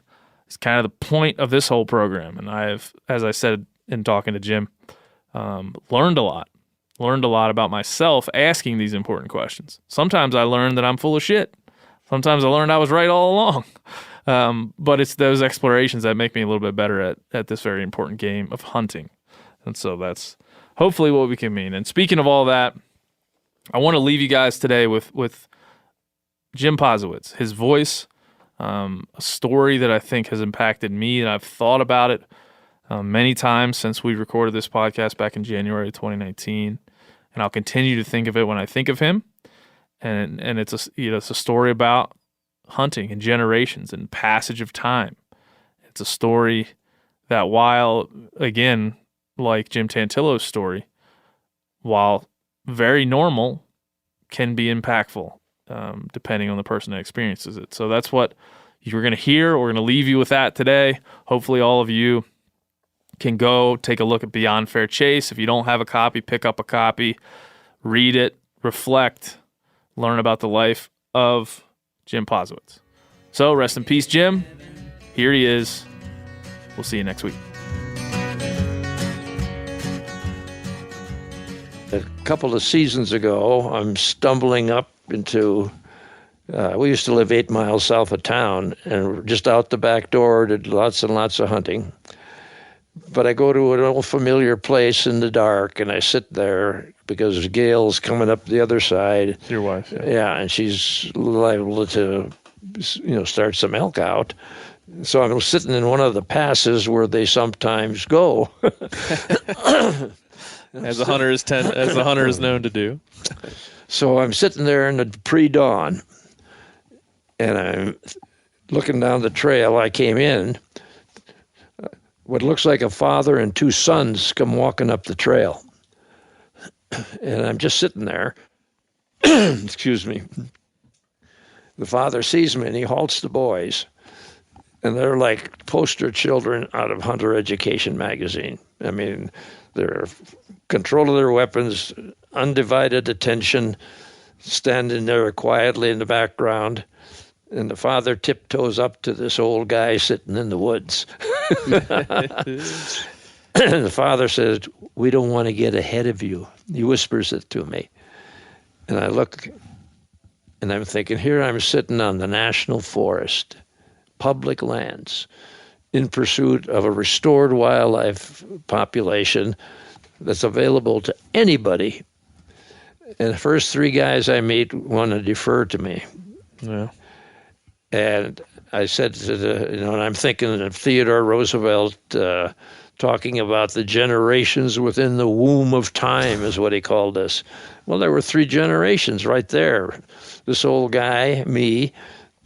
is kind of the point of this whole program. And I've, as I said in talking to Jim, learned a lot about myself asking these important questions. Sometimes I learned that I'm full of shit. Sometimes I learned I was right all along. But it's those explorations that make me a little bit better at this very important game of hunting. And so that's hopefully what we can mean. And speaking of all that, I want to leave you guys today with Jim Posewitz, his voice, a story that I think has impacted me, and I've thought about it many times since we recorded this podcast back in January of 2019, and I'll continue to think of it when I think of him. And it's a story about hunting and generations and passage of time. It's a story that, while again, like Jim Tantillo's story, while very normal, can be impactful depending on the person that experiences it. So that's what you're going to hear. We're going to leave you with that today. Hopefully all of you can go take a look at Beyond Fair Chase. If you don't have a copy, pick up a copy, read it, reflect, learn about the life of Jim Posewitz. So rest in peace, Jim. Here he is, We'll see you next week. A couple of seasons ago, I'm stumbling up into, we used to live 8 miles south of town, and just out the back door did lots and lots of hunting. But I go to an old familiar place in the dark, and I sit there because Gail's coming up the other side. Your wife. Yeah, and she's liable to, start some elk out. So I'm sitting in one of the passes where they sometimes go. As the hunter is known to do. So I'm sitting there in the pre-dawn, and I'm looking down the trail I came in. What looks like a father and 2 sons come walking up the trail. And I'm just sitting there. Excuse me. The father sees me, and he halts the boys. And they're like poster children out of Hunter Education magazine. I mean, they're control of their weapons, undivided attention, standing there quietly in the background. And the father tiptoes up to this old guy sitting in the woods. And the father says, "We don't want to get ahead of you." He whispers it to me. And I look, and I'm thinking, here I'm sitting on the national forest, public lands, in pursuit of a restored wildlife population that's available to anybody. And the first 3 guys I meet want to defer to me. Yeah. And I said to and I'm thinking of Theodore Roosevelt talking about the generations within the womb of time is what he called us. Well, there were 3 generations right there. This old guy, me,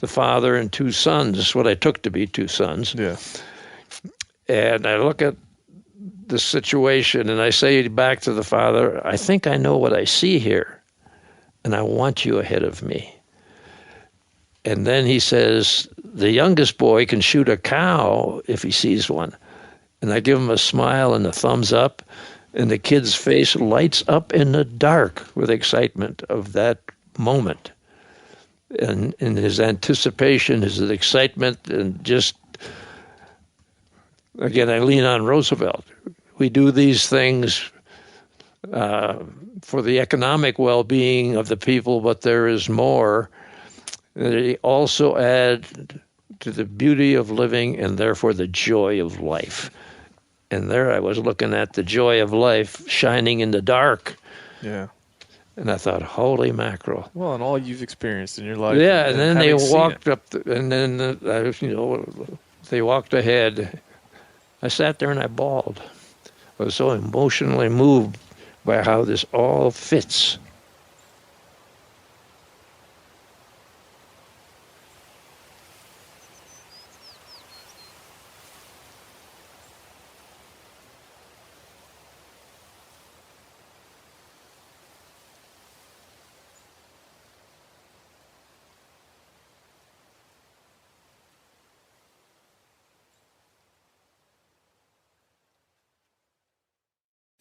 the father, and 2 sons, what I took to be 2 sons. Yeah. And I look at the situation and I say back to the father, "I think I know what I see here, and I want you ahead of me." And then he says, "The youngest boy can shoot a cow if he sees one." And I give him a smile and a thumbs up, and the kid's face lights up in the dark with excitement of that moment. And in his anticipation, his excitement, and just, again, I lean on Roosevelt. We do these things for the economic well-being of the people, but there is more. They also add to the beauty of living and therefore the joy of life. And there I was looking at the joy of life shining in the dark. Yeah. And I thought, holy mackerel. Well, and all you've experienced in your life. Yeah, and then they walked it. up, and then they walked ahead. I sat there and I bawled. I was so emotionally moved by how this all fits.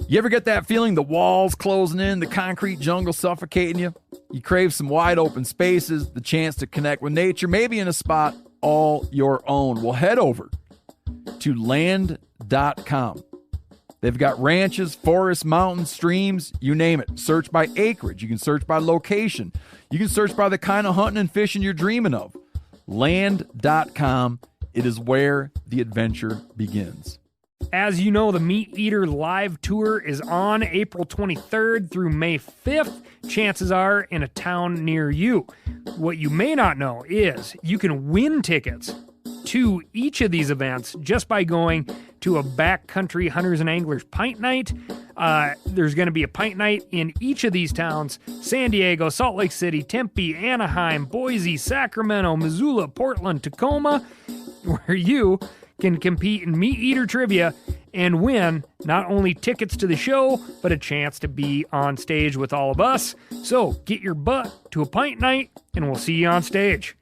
You ever get that feeling the walls closing in, the concrete jungle suffocating you? You crave some wide open spaces, the chance to connect with nature, maybe in a spot all your own. Well, head over to land.com. They've got ranches, forests, mountains, streams, you name it. Search by acreage. You can search by location. You can search by the kind of hunting and fishing you're dreaming of. Land.com. It is where the adventure begins. As you know, the Meat Eater Live Tour is on April 23rd through May 5th. Chances are in a town near you. What you may not know is you can win tickets to each of these events just by going to a backcountry hunters and anglers pint night. There's going to be a pint night in each of these towns: San Diego, Salt Lake City, Tempe, Anaheim, Boise, Sacramento, Missoula, Portland, Tacoma, where you can compete in Meat Eater trivia and win not only tickets to the show, but a chance to be on stage with all of us. So get your butt to a pint night, and we'll see you on stage.